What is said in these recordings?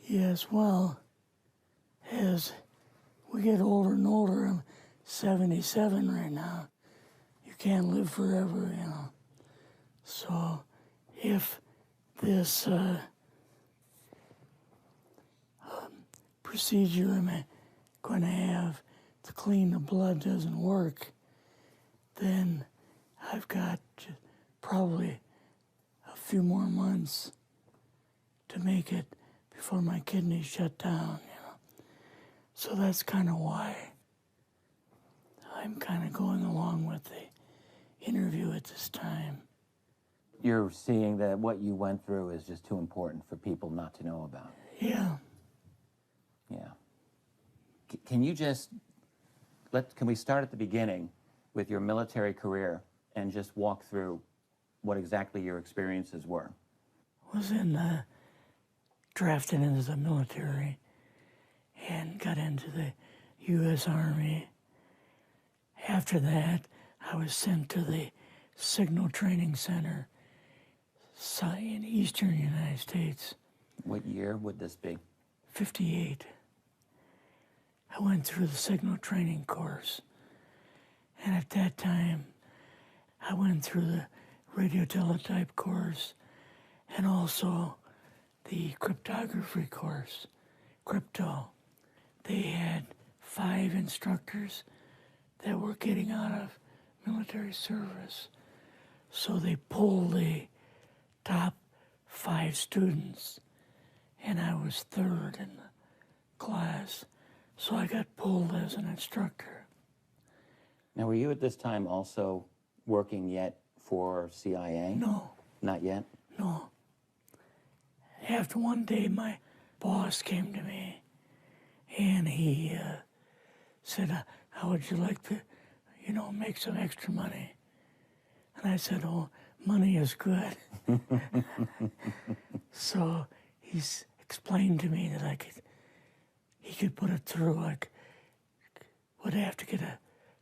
Yes, well, as we get older and older, I'm 77 right now. You can't live forever, you know. So if this procedure I'm going to have to clean the blood doesn't work, then I've got probably a few more months to make it before my kidneys shut down, you know. So that's kind of why I'm kind of going along with the interview at this time. You're seeing that what you went through is just too important for people not to know about. Yeah. Yeah. Can you just, can we start at the beginning with your military career and just walk through what exactly your experiences were? Was drafted into the military and got into the U.S. Army. After that, I was sent to the Signal Training Center in eastern United States. What year would this be? 58. I went through the Signal Training course. And at that time, I went through the radio teletype course and also the cryptography course, crypto. They had 5 instructors that were getting out of military service. So they pulled the top 5 students, and I was 3rd in the class. So I got pulled as an instructor. Now, were you at this time also working yet for CIA? No. Not yet? No. After one day, my boss came to me, and he said, how would you like to, make some extra money? And I said, oh, money is good. So he's explained to me that he could put it through, would have to get a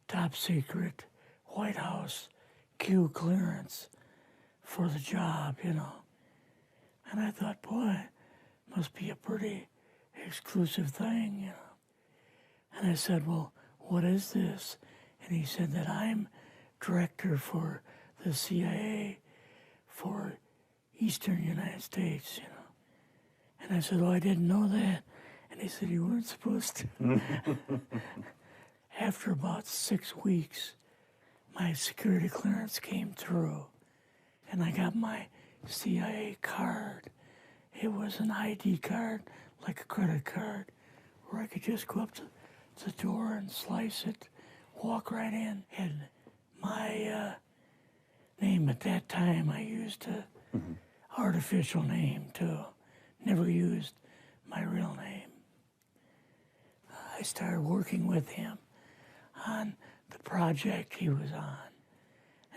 top secret White House Q clearance for the job, And I thought, boy, must be a pretty exclusive thing, And I said, well, what is this? And he said that I'm director for the CIA for Eastern United States, And I said, oh, I didn't know that. And he said, you weren't supposed to. After about 6 weeks, my security clearance came through, and I got my CIA card. It was an ID card, like a credit card, where I could just go up to the door and slice it, walk right in. And my name at that time, I used a artificial name too. Never used my real name. I started working with him on the project he was on,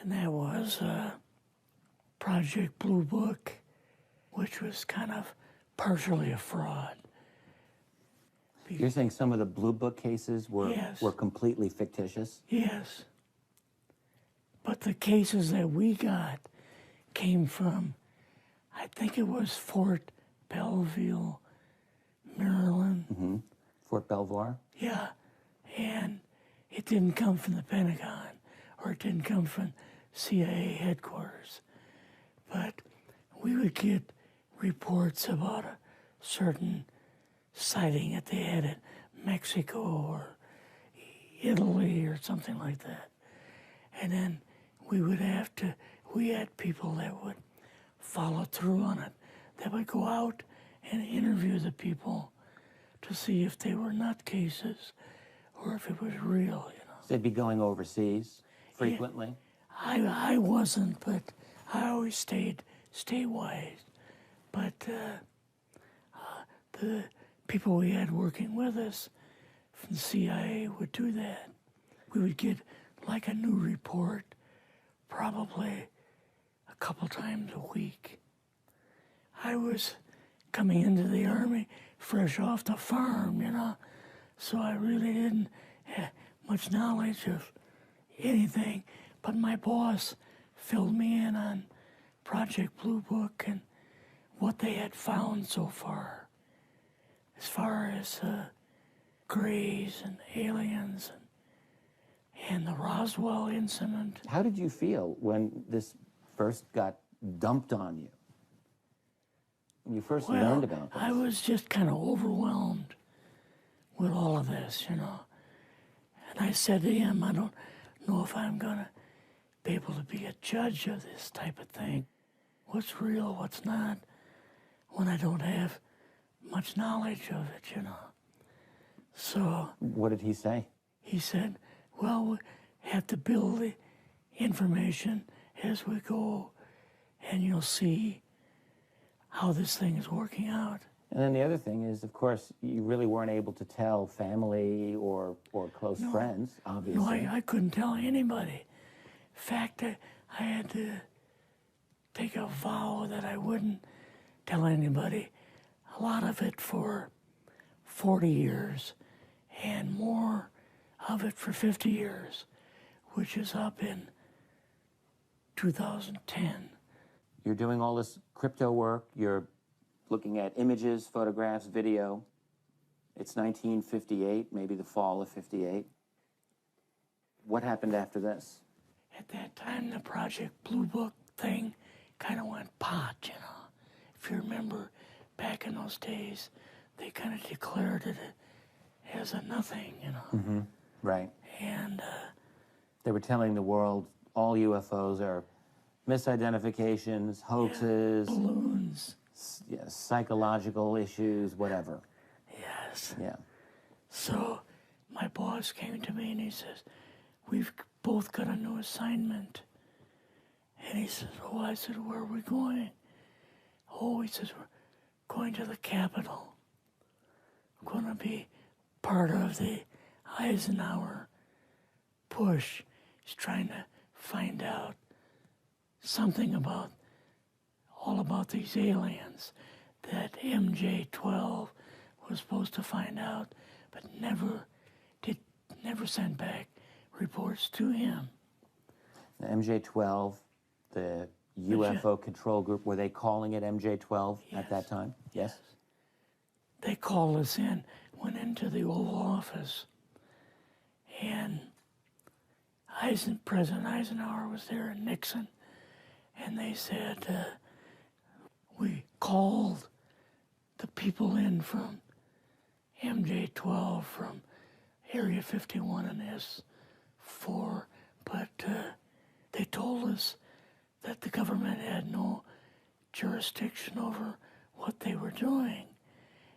and that was Project Blue Book, which was kind of partially a fraud. You're saying some of the Blue Book cases were completely fictitious? Yes. But the cases that we got came from, I think it was Fort Belvoir, Maryland. Fort Belvoir? Yeah. And it didn't come from the Pentagon, or it didn't come from CIA headquarters. But we would get reports about a certain sighting that they had in Mexico or Italy or something like that. And then we had people that would follow through on it, that would go out and interview the people to see if they were nutcases or if it was real, So they'd be going overseas frequently? Yeah, I wasn't, but I always stayed statewide. But the people we had working with us from the CIA would do that. We would get like a new report probably a couple times a week. I was coming into the Army fresh off the farm, so I really didn't have much knowledge of anything, but my boss filled me in on Project Blue Book and what they had found so far. as far as Greys and aliens and the Roswell incident. How did you feel when this first got dumped on you? When you first learned about this? I was just kind of overwhelmed with all of this, you know. And I said to him, I don't know if I'm going to be able to be a judge of this type of thing. What's real, what's not, when I don't have much knowledge of it, you know. So What did he say? he said, well, we have to build the information as we go, and you'll see how this thing is working out. And then the other thing is, of course, you really weren't able to tell family or close friends, obviously. No, I couldn't tell anybody. In fact, I had to take a vow that I wouldn't tell anybody. A lot of it for 40 years, and more of it for 50 years, which is up in 2010. You're doing all this crypto work. You're looking at images, photographs, video. It's 1958, maybe the fall of 58. What happened after this? At that time, the Project Blue Book thing kind of went pot, you know. If you remember, back in those days, they kind of declared it as a nothing, you know. Mm-hmm. Right. And They were telling the world all UFOs are misidentifications, hoaxes, balloons. Psychological issues, whatever. Yes. Yeah. So my boss came to me and he says, we've both got a new assignment. And he says, oh, I said, where are we going? Oh, he says, we're going to the Capitol. We're going to be part of the Eisenhower push. He's trying to find out something about, all about these aliens that MJ-12 was supposed to find out, but never sent back reports to him. The MJ-12, the UFO control group, were they calling it MJ-12 at that time? Yes. They called us in, went into the Oval Office, and President Eisenhower was there and Nixon, and they said, we called the people in from MJ-12 from Area 51 and S4, but they told us that the government had no jurisdiction over what they were doing.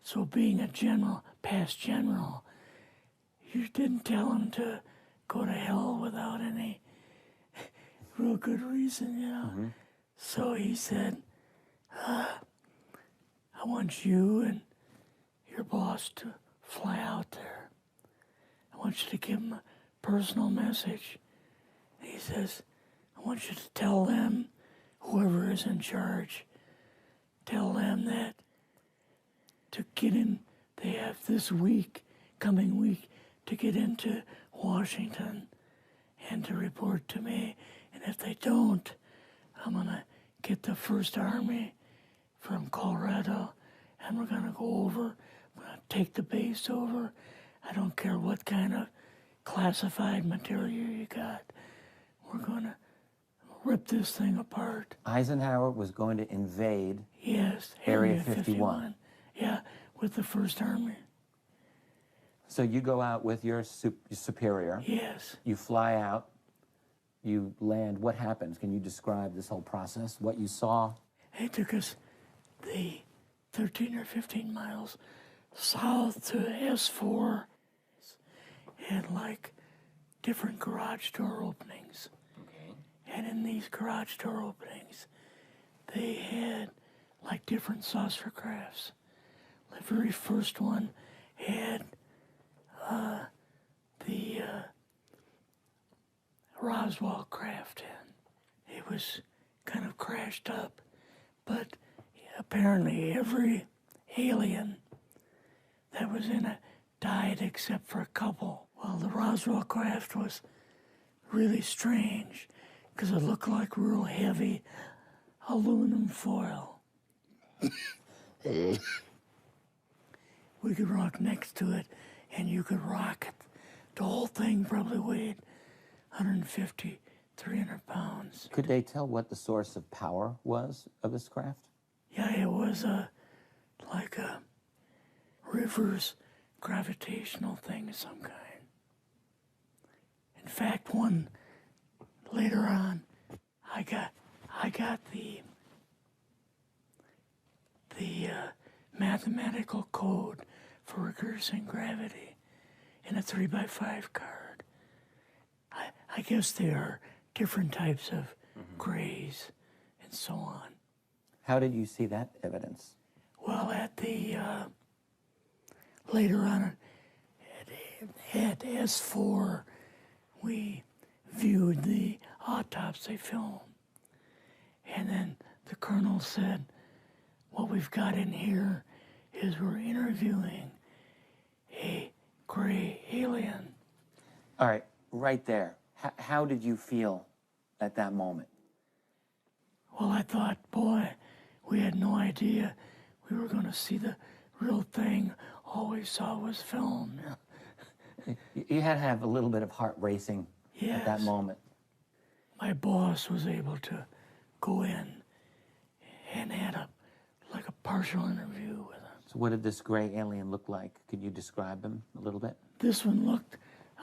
So being a general, past general, you didn't tell them to go to hell without any real good reason, you know. Mm-hmm. So he said, I want you and your boss to fly out there. I want you to give them a personal message. He says, I want you to tell them, whoever is in charge, tell them that to get in, they have this week, coming week, to get into Washington and to report to me. And if they don't, I'm going to get the First Army from Colorado, and we're going to go over, we're going to take the base over. I don't care what kind of classified material you got. We're going to rip this thing apart. Eisenhower was going to invade Yes, Area 51. Yeah, with the First Army. So you go out with your superior. Yes. You fly out. You land. What happens? Can you describe this whole process? What you saw? It took us the 13 or 15 miles south to S4 and like different garage door openings. Okay. And in these garage door openings, they had like different saucer crafts. The very first one had the Roswell craft in. It was kind of crashed up, but apparently every alien that was in it died except for a couple. Well, the Roswell craft was really strange because it looked like real heavy aluminum foil. we could rock next to it, and you could rock it. The whole thing probably weighed 150, 300 pounds. Could they tell what the source of power was of this craft? Yeah, it was like a reverse gravitational thing of some kind. In fact, one later on, I got the mathematical code for reversing gravity in a 3x5 card. I guess there are different types of grays and so on. How did you see that evidence? Well, at the later on at S4, we viewed the autopsy film, and then the colonel said, "What we've got in here is we're interviewing a gray alien." All right, right there. How did you feel at that moment? Well, I thought, boy, we had no idea we were going to see the real thing. All we saw was film. You had to have a little bit of heart racing at that Yes. moment. My boss was able to go in and had like a partial interview with him. So what did this gray alien look like? Could you describe him a little bit? This one looked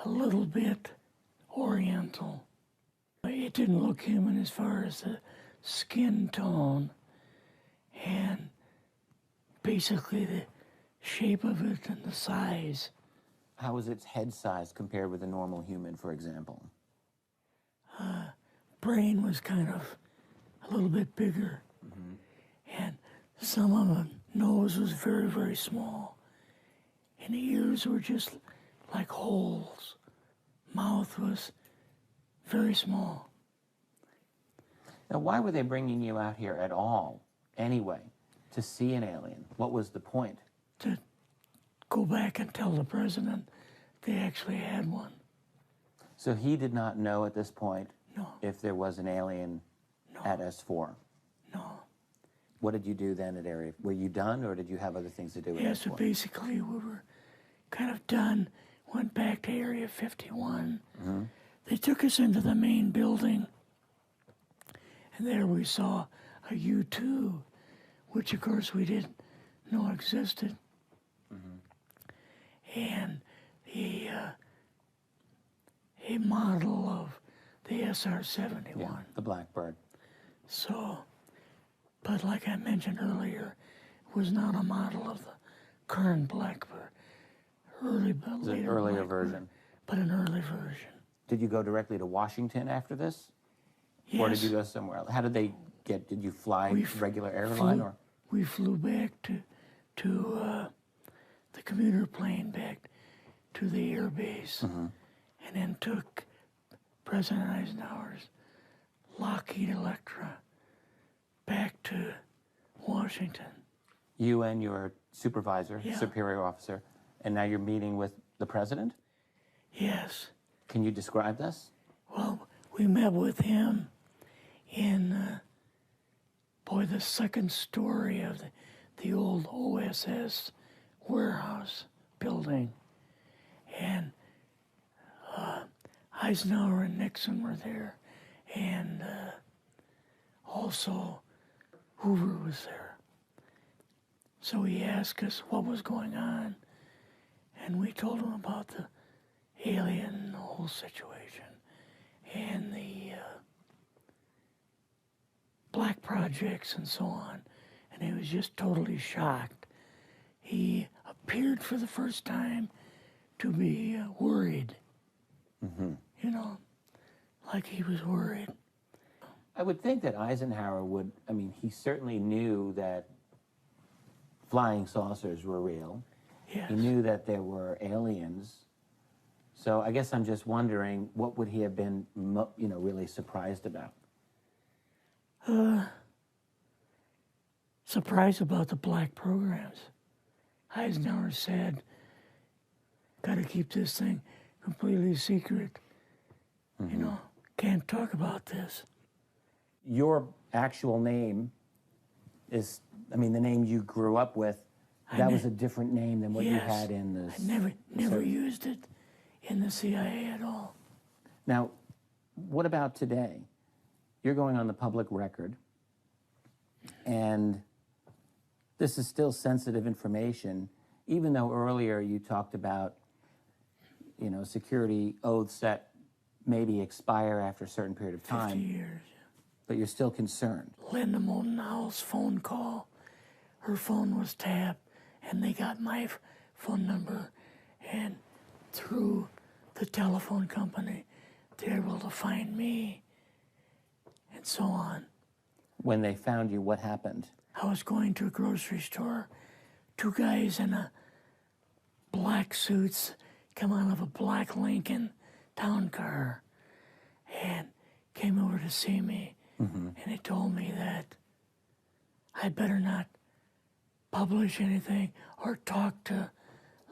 a little bit oriental. It didn't look human as far as the skin tone and basically the shape of it and the size. How was its head size compared with a normal human, for example? Brain was kind of a little bit bigger, and some of the nose was very, very small, and the ears were just like holes. Mouth was very small. Now, why were they bringing you out here at all, anyway, to see an alien? What was the point? To go back and tell the president they actually had one. So he did not know at this point No, if there was an alien at S4. no. What did you do then at Area? Were you done, or did you have other things to do with Yeah, so S4? basically we were kind of done, went back to Area 51. They took us into the main building, and there we saw a U-2, which of course we didn't know existed. And a model of the SR-71. Yeah, the Blackbird. So, but like I mentioned earlier, it was not a model of the current Blackbird, It's an later earlier Blackbird, version. but an early version. Did you go directly to Washington after this? Yes, Or did you go somewhere else? How did they get, did you fly We regular airline, flew- or? we flew back to the commuter plane back to the air base, and then took President Eisenhower's Lockheed Electra back to Washington. You and your supervisor, Yeah. superior officer, and now you're meeting with the president? Yes. Can you describe this? Well, we met with him in, the second story of the old OSS warehouse building. And Eisenhower and Nixon were there, and also Hoover was there. So he asked us what was going on, and we told him about the alien and the whole situation, and the black projects and so on, and he was just totally shocked. He appeared for the first time to be worried, like he was worried. I would think that Eisenhower would, I mean, he certainly knew that flying saucers were real. Yes. He knew that there were aliens. So I guess I'm just wondering, what would he have been, really surprised about? Surprised about the black programs. Eisenhower said, got to keep this thing completely secret. Can't talk about this. Your actual name is, the name you grew up with That was a different name than what you Yes. had in the... I never used it in the CIA at all. Now, what about today? You're going on the public record, and this is still sensitive information, even though earlier you talked about, you know, security oaths that maybe expire after a certain period of 50 time, years. but you're still concerned. Linda Moultonow's phone call, her phone was tapped, and they got my phone number, and through the telephone company, they were able to find me, and so on. When they found you, what happened? I was going to a grocery store. Two guys in a black suits come out of a black Lincoln town car and came over to see me. And they told me that I better not publish anything or talk to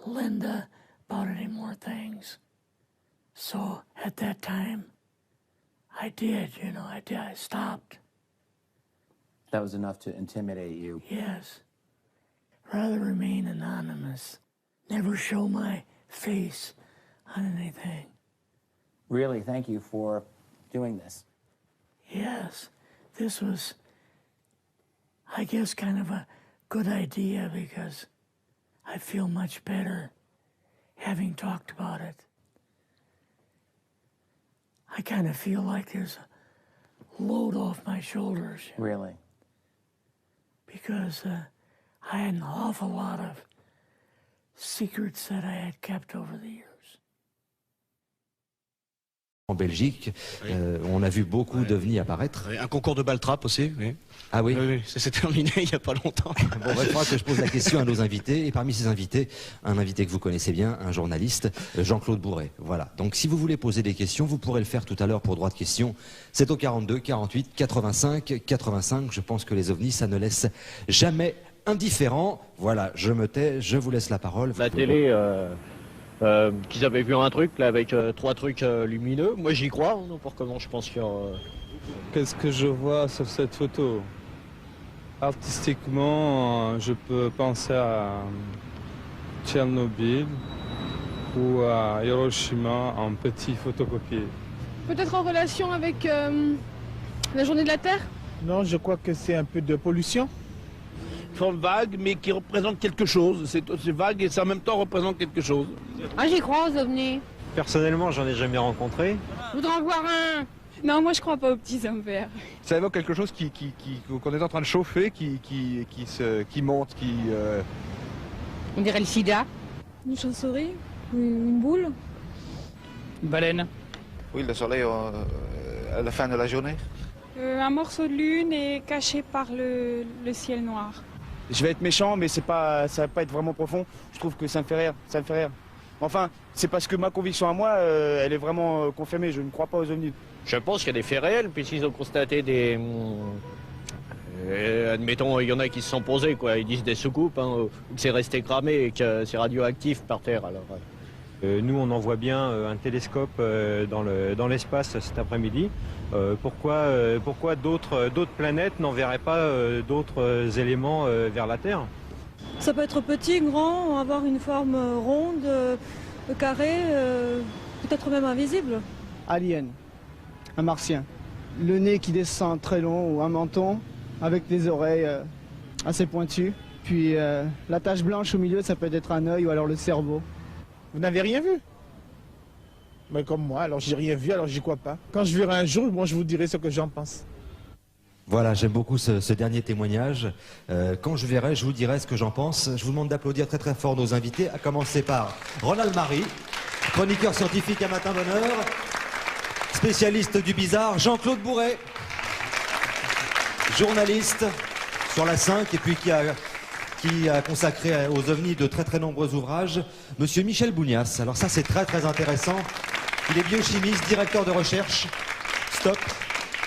Linda about any more things. So at that time, I did, you know, I stopped. That was enough to intimidate you. Yes. Rather remain anonymous. Never show my face on anything. Really, thank you for doing this. Yes, this was, I guess, kind of a good idea because I feel much better having talked about it. I kind of feel like there's a load off my shoulders Really? because I had an awful lot of secrets that I had kept over the years. En Belgique, on a vu beaucoup d'ovnis apparaître. Un concours de baltrap aussi, oui. Ah oui, Oui, ça s'est terminé il n'y a pas longtemps. Bon, il faudra que je pose la question à nos invités. Et parmi ces invités, un invité que vous connaissez bien, un journaliste, Jean-Claude Bourret. Voilà. Donc si vous voulez poser des questions, vous pourrez le faire tout à l'heure pour droit de question. C'est au 42 48 85 85. Je pense que les ovnis, ça ne laisse jamais indifférent. Voilà, je me tais, je vous laisse la parole. La télé, qu'ils avaient vu un truc là avec 3 trucs lumineux. Moi j'y crois, hein, pour comment je pense qu'il y aura... Qu'est-ce que je vois sur cette photo? Artistiquement, je peux penser à Tchernobyl ou à Hiroshima en petit photocopié. Peut-être en relation avec la journée de la Terre? Non, je crois que c'est un peu de pollution. Forme vague, mais qui représente quelque chose. C'est vague et ça en même temps représente quelque chose. Ah, j'y crois aux ovnis. Personnellement, j'en ai jamais rencontré. Je voudrais en voir un. Non, moi je crois pas aux petits hommes verts. Ça évoque quelque chose qu'on est en train de chauffer, qui monte, On dirait le sida. Une chauve-souris? Une boule? Une baleine. Oui, le soleil à la fin de la journée. Un morceau de lune est caché par le ciel noir. Je vais être méchant, mais ça va pas être vraiment profond. Je trouve que ça me fait rire, ça me fait rire. Enfin, c'est parce que ma conviction à moi, elle est vraiment confirmée. Je ne crois pas aux ovnis. Je pense qu'il y a des faits réels, puisqu'ils ont constaté des... admettons, il y en a qui se sont posés, quoi. Ils disent des soucoupes, hein, que c'est resté cramé et que c'est radioactif par terre. Alors, nous, on envoie bien un télescope dans l'espace cet après-midi. Pourquoi d'autres planètes n'enverraient pas d'autres éléments vers la Terre? Ça peut être petit, grand, avoir une forme ronde, carrée, peut-être même invisible. Alien, un martien. Le nez qui descend très long ou un menton avec des oreilles assez pointues. Puis la tache blanche au milieu, ça peut être un œil ou alors le cerveau. Vous n'avez rien vu? Mais comme moi, alors j'ai rien vu, alors j'y crois pas. Quand je verrai un jour, moi je vous dirai ce que j'en pense. Voilà, j'aime beaucoup ce dernier témoignage. Quand je verrai, je vous dirai ce que j'en pense. Je vous demande d'applaudir très très fort nos invités, à commencer par Ronald Marie, chroniqueur scientifique à Matin d'honneur, spécialiste du bizarre, Jean-Claude Bourret, journaliste sur la 5 et puis qui a consacré aux ovnis de très très nombreux ouvrages, Monsieur Michel Bougnas. Alors ça c'est très très intéressant. Il est biochimiste, directeur de recherche, stop,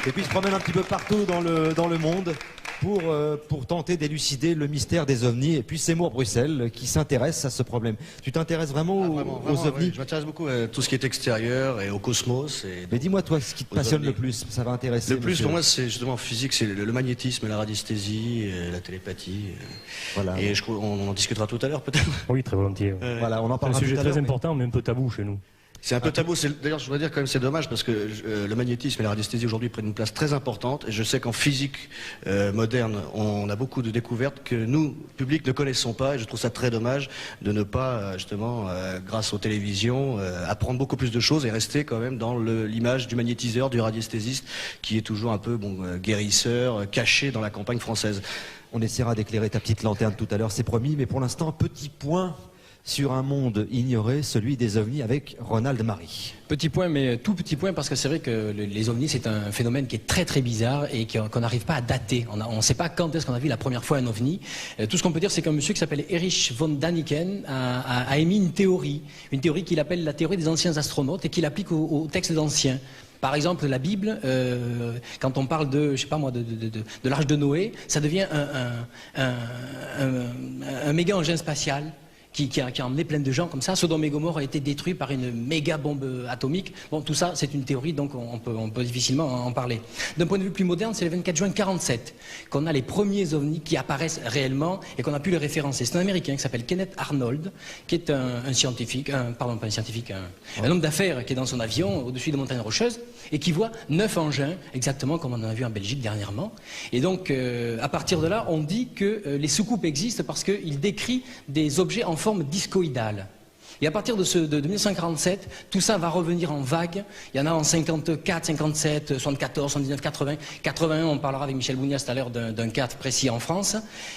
et puis il se promène un petit peu partout dans le monde. pour tenter d'élucider le mystère des ovnis. Et puis Seymour Bruxelles qui s'intéresse à ce problème. Tu t'intéresses vraiment, aux ovnis? Oui, je m'intéresse beaucoup à tout ce qui est extérieur et au cosmos. Mais dis-moi, toi, ce qui te passionne le plus, ça va intéresser. Le plus, monsieur. pour moi, c'est justement physique, c'est le magnétisme, la radiesthésie, la télépathie. Voilà. Et on en discutera tout à l'heure, peut-être. Oui, très volontiers. Voilà, on en C'est un parlera sujet tout à l'heure, très mais- important, mais un peu tabou chez nous. C'est un peu tabou. D'ailleurs, je voudrais dire quand même c'est dommage parce que le magnétisme et la radiesthésie aujourd'hui prennent une place très importante. Et je sais qu'en physique moderne, on a beaucoup de découvertes que nous, public, ne connaissons pas. Et je trouve ça très dommage de ne pas, justement, grâce aux télévisions, apprendre beaucoup plus de choses et rester quand même dans l'image du magnétiseur, du radiesthésiste, qui est toujours un peu guérisseur, caché dans la campagne française. On essaiera d'éclairer ta petite lanterne tout à l'heure, c'est promis. Mais pour l'instant, petit point sur un monde ignoré, celui des ovnis avec Ronald Marie. Petit point, mais tout petit point, parce que c'est vrai que les ovnis, c'est un phénomène qui est très très bizarre et qu'on n'arrive pas à dater. On ne sait pas quand est-ce qu'on a vu la première fois un ovni. Tout ce qu'on peut dire, c'est qu'un monsieur qui s'appelle Erich von Däniken a émis une théorie qu'il appelle la théorie des anciens astronautes et qu'il applique aux textes anciens. Par exemple, la Bible, quand on parle de, je sais pas moi, de l'arche de Noé, ça devient un méga engin spatial qui a emmené plein de gens comme ça. Sodome et Gomorrhe a été détruit par une méga bombe atomique. Bon, tout ça, c'est une théorie, donc on peut difficilement en parler. D'un point de vue plus moderne, c'est le 24 juin 47 qu'on a les premiers ovnis qui apparaissent réellement et qu'on a pu les référencer. C'est un Américain qui s'appelle Kenneth Arnold, qui est un scientifique, pardon, pas un scientifique, un homme d'affaires qui est dans son avion au-dessus des montagnes rocheuses et qui voit 9 engins, exactement comme on en a vu en Belgique dernièrement. Et donc, à partir de là, on dit que les soucoupes existent parce qu'il décrit des objets en forme discoïdale. Et à partir de 1947, tout ça va revenir en vague. Il y en a en 54, 57, 74, 79, 80. 81, on parlera avec Michel Bounias tout à l'heure d'un cas précis en France.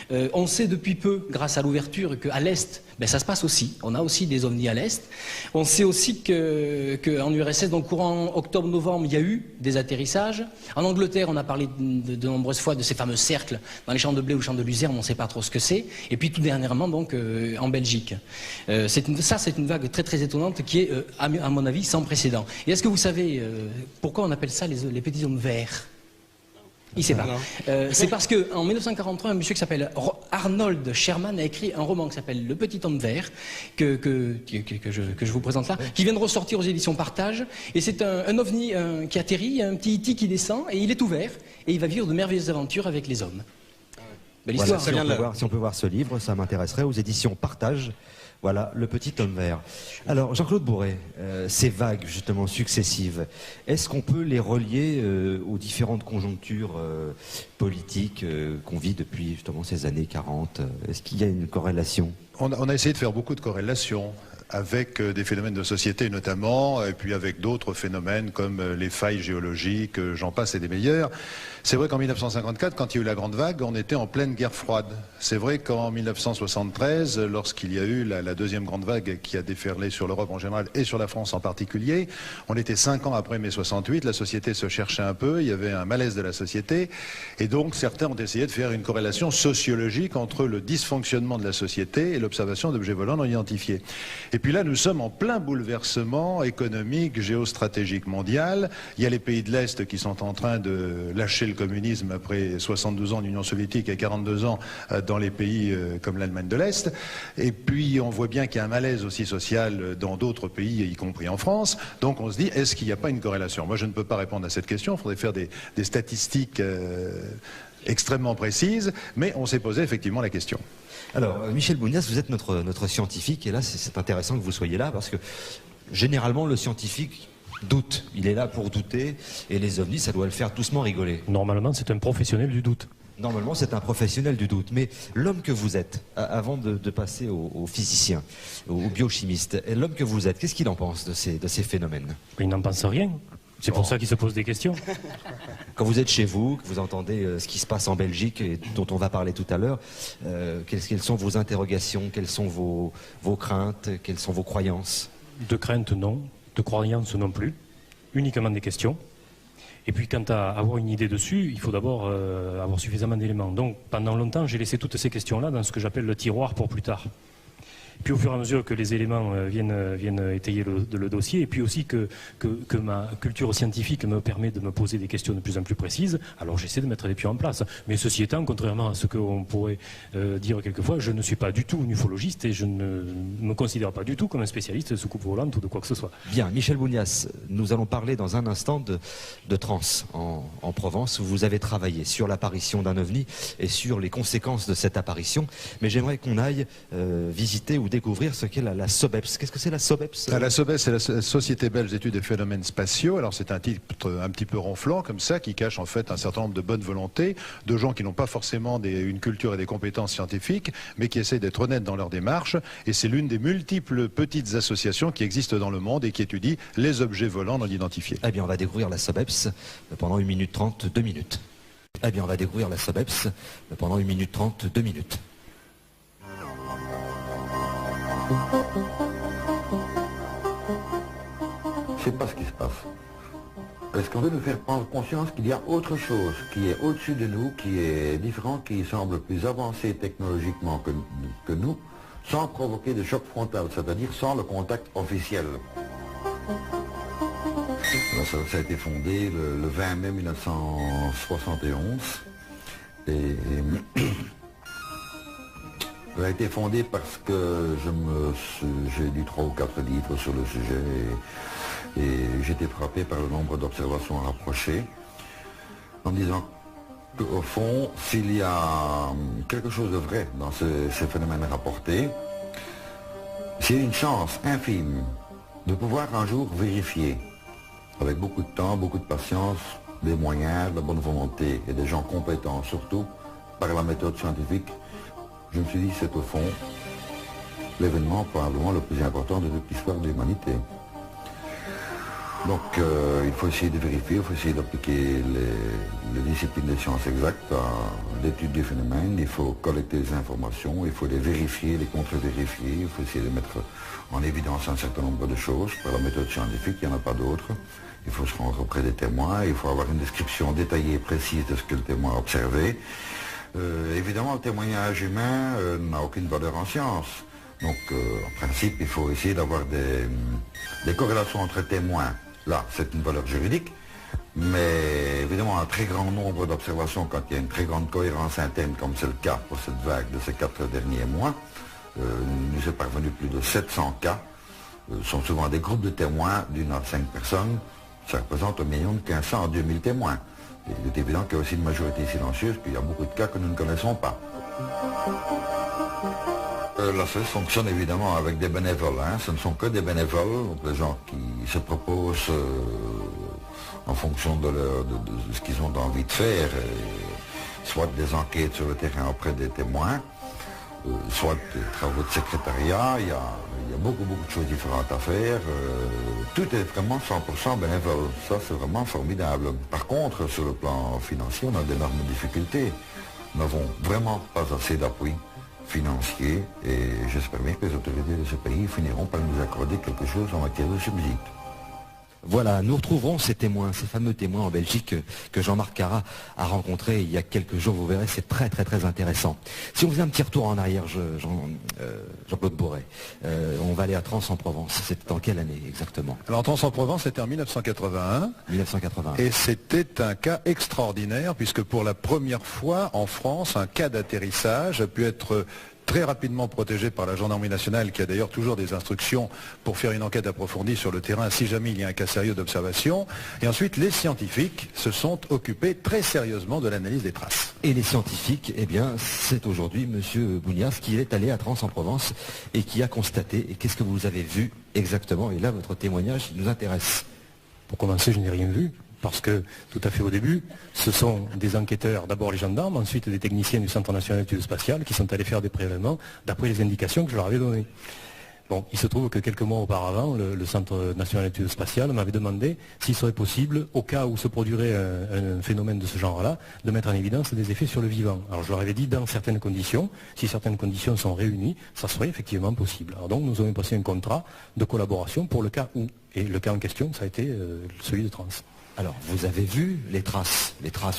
On sait depuis peu, grâce à l'ouverture, qu'à l'Est, ça se passe aussi. On a aussi des ovnis à l'Est. On sait aussi qu'en URSS, donc courant octobre-novembre, il y a eu des atterrissages. En Angleterre, on a parlé de nombreuses fois de ces fameux cercles dans les champs de blé ou les champs de luzerne, on ne sait pas trop ce que c'est. Et puis tout dernièrement, donc, en Belgique. C'est une vague très très étonnante qui est, à mon avis, sans précédent. Et est-ce que vous savez pourquoi on appelle ça les petits hommes verts? Il ne sait pas. C'est parce qu'en 1943, un monsieur qui s'appelle Arnold Sherman a écrit un roman qui s'appelle Le Petit Homme Vert, que je vous présente là, qui vient de ressortir aux éditions Partage. Et c'est un ovni qui atterrit, un petit E.T. qui descend, et il est ouvert, et il va vivre de merveilleuses aventures avec les hommes. Belle Voilà, histoire. si on peut voir ce livre, ça m'intéresserait, aux éditions Partage. Voilà, Le Petit Homme Vert. Alors, Jean-Claude Bourret, ces vagues justement successives, est-ce qu'on peut les relier aux différentes conjonctures politiques qu'on vit depuis justement ces années 40? Est-ce qu'il y a une corrélation? On a essayé de faire beaucoup de corrélations avec des phénomènes de société notamment, et puis avec d'autres phénomènes comme les failles géologiques, j'en passe et des meilleurs. C'est vrai qu'en 1954, quand il y a eu la grande vague, on était en pleine guerre froide. C'est vrai qu'en 1973, lorsqu'il y a eu la deuxième grande vague qui a déferlé sur l'Europe en général et sur la France en particulier, on était 5 ans après mai 68, la société se cherchait un peu, il y avait un malaise de la société, et donc certains ont essayé de faire une corrélation sociologique entre le dysfonctionnement de la société et l'observation d'objets volants non identifiés. Et puis là, nous sommes en plein bouleversement économique, géostratégique mondial. Il y a les pays de l'Est qui sont en train de lâcher le communisme après 72 ans d'Union soviétique et 42 ans dans les pays comme l'Allemagne de l'Est. Et puis on voit bien qu'il y a un malaise aussi social dans d'autres pays, y compris en France. Donc on se dit, est-ce qu'il n'y a pas une corrélation? Moi je ne peux pas répondre à cette question, il faudrait faire des statistiques extrêmement précises, mais on s'est posé effectivement la question. Alors, Michel Bounias, vous êtes notre scientifique, et là c'est intéressant que vous soyez là, parce que généralement le scientifique doute, il est là pour douter, et les ovnis, ça doit le faire doucement rigoler. Normalement, c'est un professionnel du doute. Normalement, c'est un professionnel du doute. Mais l'homme que vous êtes, avant de passer aux physiciens, aux biochimistes, l'homme que vous êtes, qu'est-ce qu'il en pense de ces phénomènes? Il n'en pense rien. C'est pour ça qu'il se pose des questions. Quand vous êtes chez vous, que vous entendez ce qui se passe en Belgique, et dont on va parler tout à l'heure, quelles sont vos interrogations? Quelles sont vos craintes? Quelles sont vos croyances? De crainte, non. De croyances, non plus. Uniquement des questions. Et puis, quant à avoir une idée dessus, il faut d'abord avoir suffisamment d'éléments. Donc, pendant longtemps, j'ai laissé toutes ces questions-là dans ce que j'appelle le tiroir pour plus tard. Puis au fur et à mesure que les éléments viennent étayer le dossier, et puis aussi que ma culture scientifique me permet de me poser des questions de plus en plus précises, alors j'essaie de mettre les pieds en place. Mais ceci étant, contrairement à ce qu'on pourrait dire quelquefois, je ne suis pas du tout un ufologiste et je ne me considère pas du tout comme un spécialiste de soucoupe volante ou de quoi que ce soit. Bien, Michel Bougnas, nous allons parler dans un instant de trance en Provence, où vous avez travaillé sur l'apparition d'un ovni et sur les conséquences de cette apparition. Mais j'aimerais qu'on aille visiter ou découvrir ce qu'est la SOBEPS. Qu'est-ce que c'est la SOBEPS? La SOBEPS, c'est la Société belge d'études des phénomènes spatiaux. Alors c'est un titre un petit peu ronflant comme ça, qui cache en fait un certain nombre de bonnes volontés, de gens qui n'ont pas forcément une culture et des compétences scientifiques, mais qui essayent d'être honnêtes dans leur démarche. Et c'est l'une des multiples petites associations qui existent dans le monde et qui étudie les objets volants non identifiés. Eh bien, on va découvrir la SOBEPS pendant 1 minute 30, 2 minutes. Eh bien, on va découvrir la SOBEPS pendant 1 minute 30, 2 minutes. Je ne sais pas ce qui se passe. Est-ce qu'on veut nous faire prendre conscience qu'il y a autre chose qui est au-dessus de nous, qui est différent, qui semble plus avancé technologiquement que nous, sans provoquer de choc frontal, c'est-à-dire sans le contact officiel. Alors ça a été fondé le 20 mai 1971 et ça a été fondé parce que j'ai lu 3 ou 4 livres sur le sujet et j'étais frappé par le nombre d'observations rapprochées en me disant qu'au fond, s'il y a quelque chose de vrai dans ces phénomènes rapportés, c'est une chance infime de pouvoir un jour vérifier, avec beaucoup de temps, beaucoup de patience, des moyens, de la bonne volonté et des gens compétents, surtout par la méthode scientifique. Je me suis dit, c'est au fond l'événement probablement le plus important de toute l'histoire de l'humanité. Donc il faut essayer de vérifier, il faut essayer d'appliquer les disciplines des sciences exactes à l'étude des phénomènes, il faut collecter des informations, il faut les vérifier, les contre-vérifier, il faut essayer de mettre en évidence un certain nombre de choses. Par la méthode scientifique, il n'y en a pas d'autre. Il faut se rendre auprès des témoins, il faut avoir une description détaillée et précise de ce que le témoin a observé. Évidemment, le témoignage humain n'a aucune valeur en science. Donc, en principe, il faut essayer d'avoir des corrélations entre témoins. Là, c'est une valeur juridique, mais évidemment, un très grand nombre d'observations, quand il y a une très grande cohérence interne, comme c'est le cas pour cette vague de ces 4 derniers mois, nous est parvenu plus de 700 cas. Ce sont souvent des groupes de témoins d'1 à 5 personnes. Ça représente 1 500 à 2000 témoins. Et il est évident qu'il y a aussi une majorité silencieuse, qu'il y a beaucoup de cas que nous ne connaissons pas. La SOS fonctionne évidemment avec des bénévoles. Ce ne sont que des bénévoles, donc des gens qui se proposent en fonction de ce qu'ils ont envie de faire, soit des enquêtes sur le terrain auprès des témoins, soit des travaux de secrétariat. Il y a beaucoup de choses différentes à faire. Tout est vraiment 100% bénévole. Ça, c'est vraiment formidable. Par contre, sur le plan financier, on a d'énormes difficultés. Nous n'avons vraiment pas assez d'appui financier et j'espère bien que les autorités de ce pays finiront par nous accorder quelque chose en matière de subsides. Voilà, nous retrouverons ces témoins, ces fameux témoins en Belgique que Jean-Marc Carrat a rencontrés il y a quelques jours. Vous verrez, c'est très intéressant. Si on faisait un petit retour en arrière, Jean-Claude Bourret, on va aller à Trans en Provence. C'était en quelle année exactement? Alors Trans en Provence, c'était en 1981. 1981. Et c'était un cas extraordinaire puisque pour la première fois en France, un cas d'atterrissage a pu être très rapidement protégé par la gendarmerie nationale qui a d'ailleurs toujours des instructions pour faire une enquête approfondie sur le terrain si jamais il y a un cas sérieux d'observation. Et ensuite, les scientifiques se sont occupés très sérieusement de l'analyse des traces. Et les scientifiques, eh bien, c'est aujourd'hui M. Bougnas qui est allé à Trans en Provence et qui a constaté. Et qu'est-ce que vous avez vu exactement? Et là, votre témoignage nous intéresse. Pour commencer, je n'ai rien vu. Parce que, tout à fait au début, ce sont des enquêteurs, d'abord les gendarmes, ensuite des techniciens du Centre national d'études spatiales qui sont allés faire des prélèvements d'après les indications que je leur avais données. Bon, il se trouve que quelques mois auparavant, le Centre national d'études spatiales m'avait demandé s'il serait possible, au cas où se produirait un phénomène de ce genre-là, de mettre en évidence des effets sur le vivant. Alors je leur avais dit, dans certaines conditions, si certaines conditions sont réunies, ça serait effectivement possible. Alors donc nous avons passé un contrat de collaboration pour le cas où. Et le cas en question, ça a été celui de Trans. Alors, vous avez vu les traces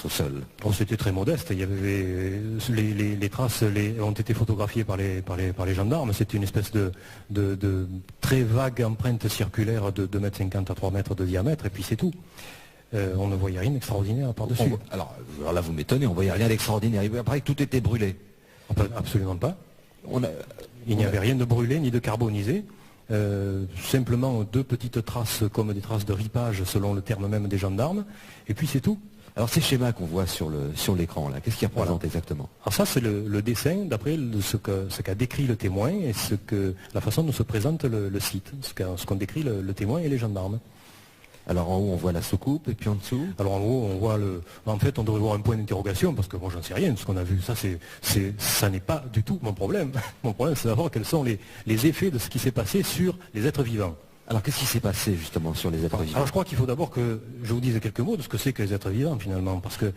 au sol? Bon, c'était très modeste. Il y avait les traces ont été photographiées par les gendarmes. C'était une espèce de très vague empreinte circulaire de 2,50 m à 3 mètres de diamètre, et puis c'est tout. On ne voyait rien d'extraordinaire par-dessus. Alors là, vous m'étonnez, on ne voyait rien d'extraordinaire. Il paraît que tout était brûlé. Absolument pas. Il n'y avait rien de brûlé ni de carbonisé. Simplement 2 petites traces comme des traces de ripage selon le terme même des gendarmes, et puis c'est tout. Alors ces schémas qu'on voit sur l'écran là, qu'est-ce qu'ils représentent exactement? Alors ça c'est le dessin d'après ce qu'a décrit le témoin et la façon dont se présente le site, ce qu'ont décrit le témoin et les gendarmes. Alors en haut on voit la soucoupe et puis en dessous? Alors en haut on voit en fait on devrait voir un point d'interrogation parce que moi j'en sais rien de ce qu'on a vu. Ça n'est pas du tout mon problème. Mon problème c'est d'avoir quels sont les effets de ce qui s'est passé sur les êtres vivants. Alors qu'est-ce qui s'est passé justement sur les êtres vivants? Alors je crois qu'il faut d'abord que je vous dise quelques mots de ce que c'est que les êtres vivants finalement, parce que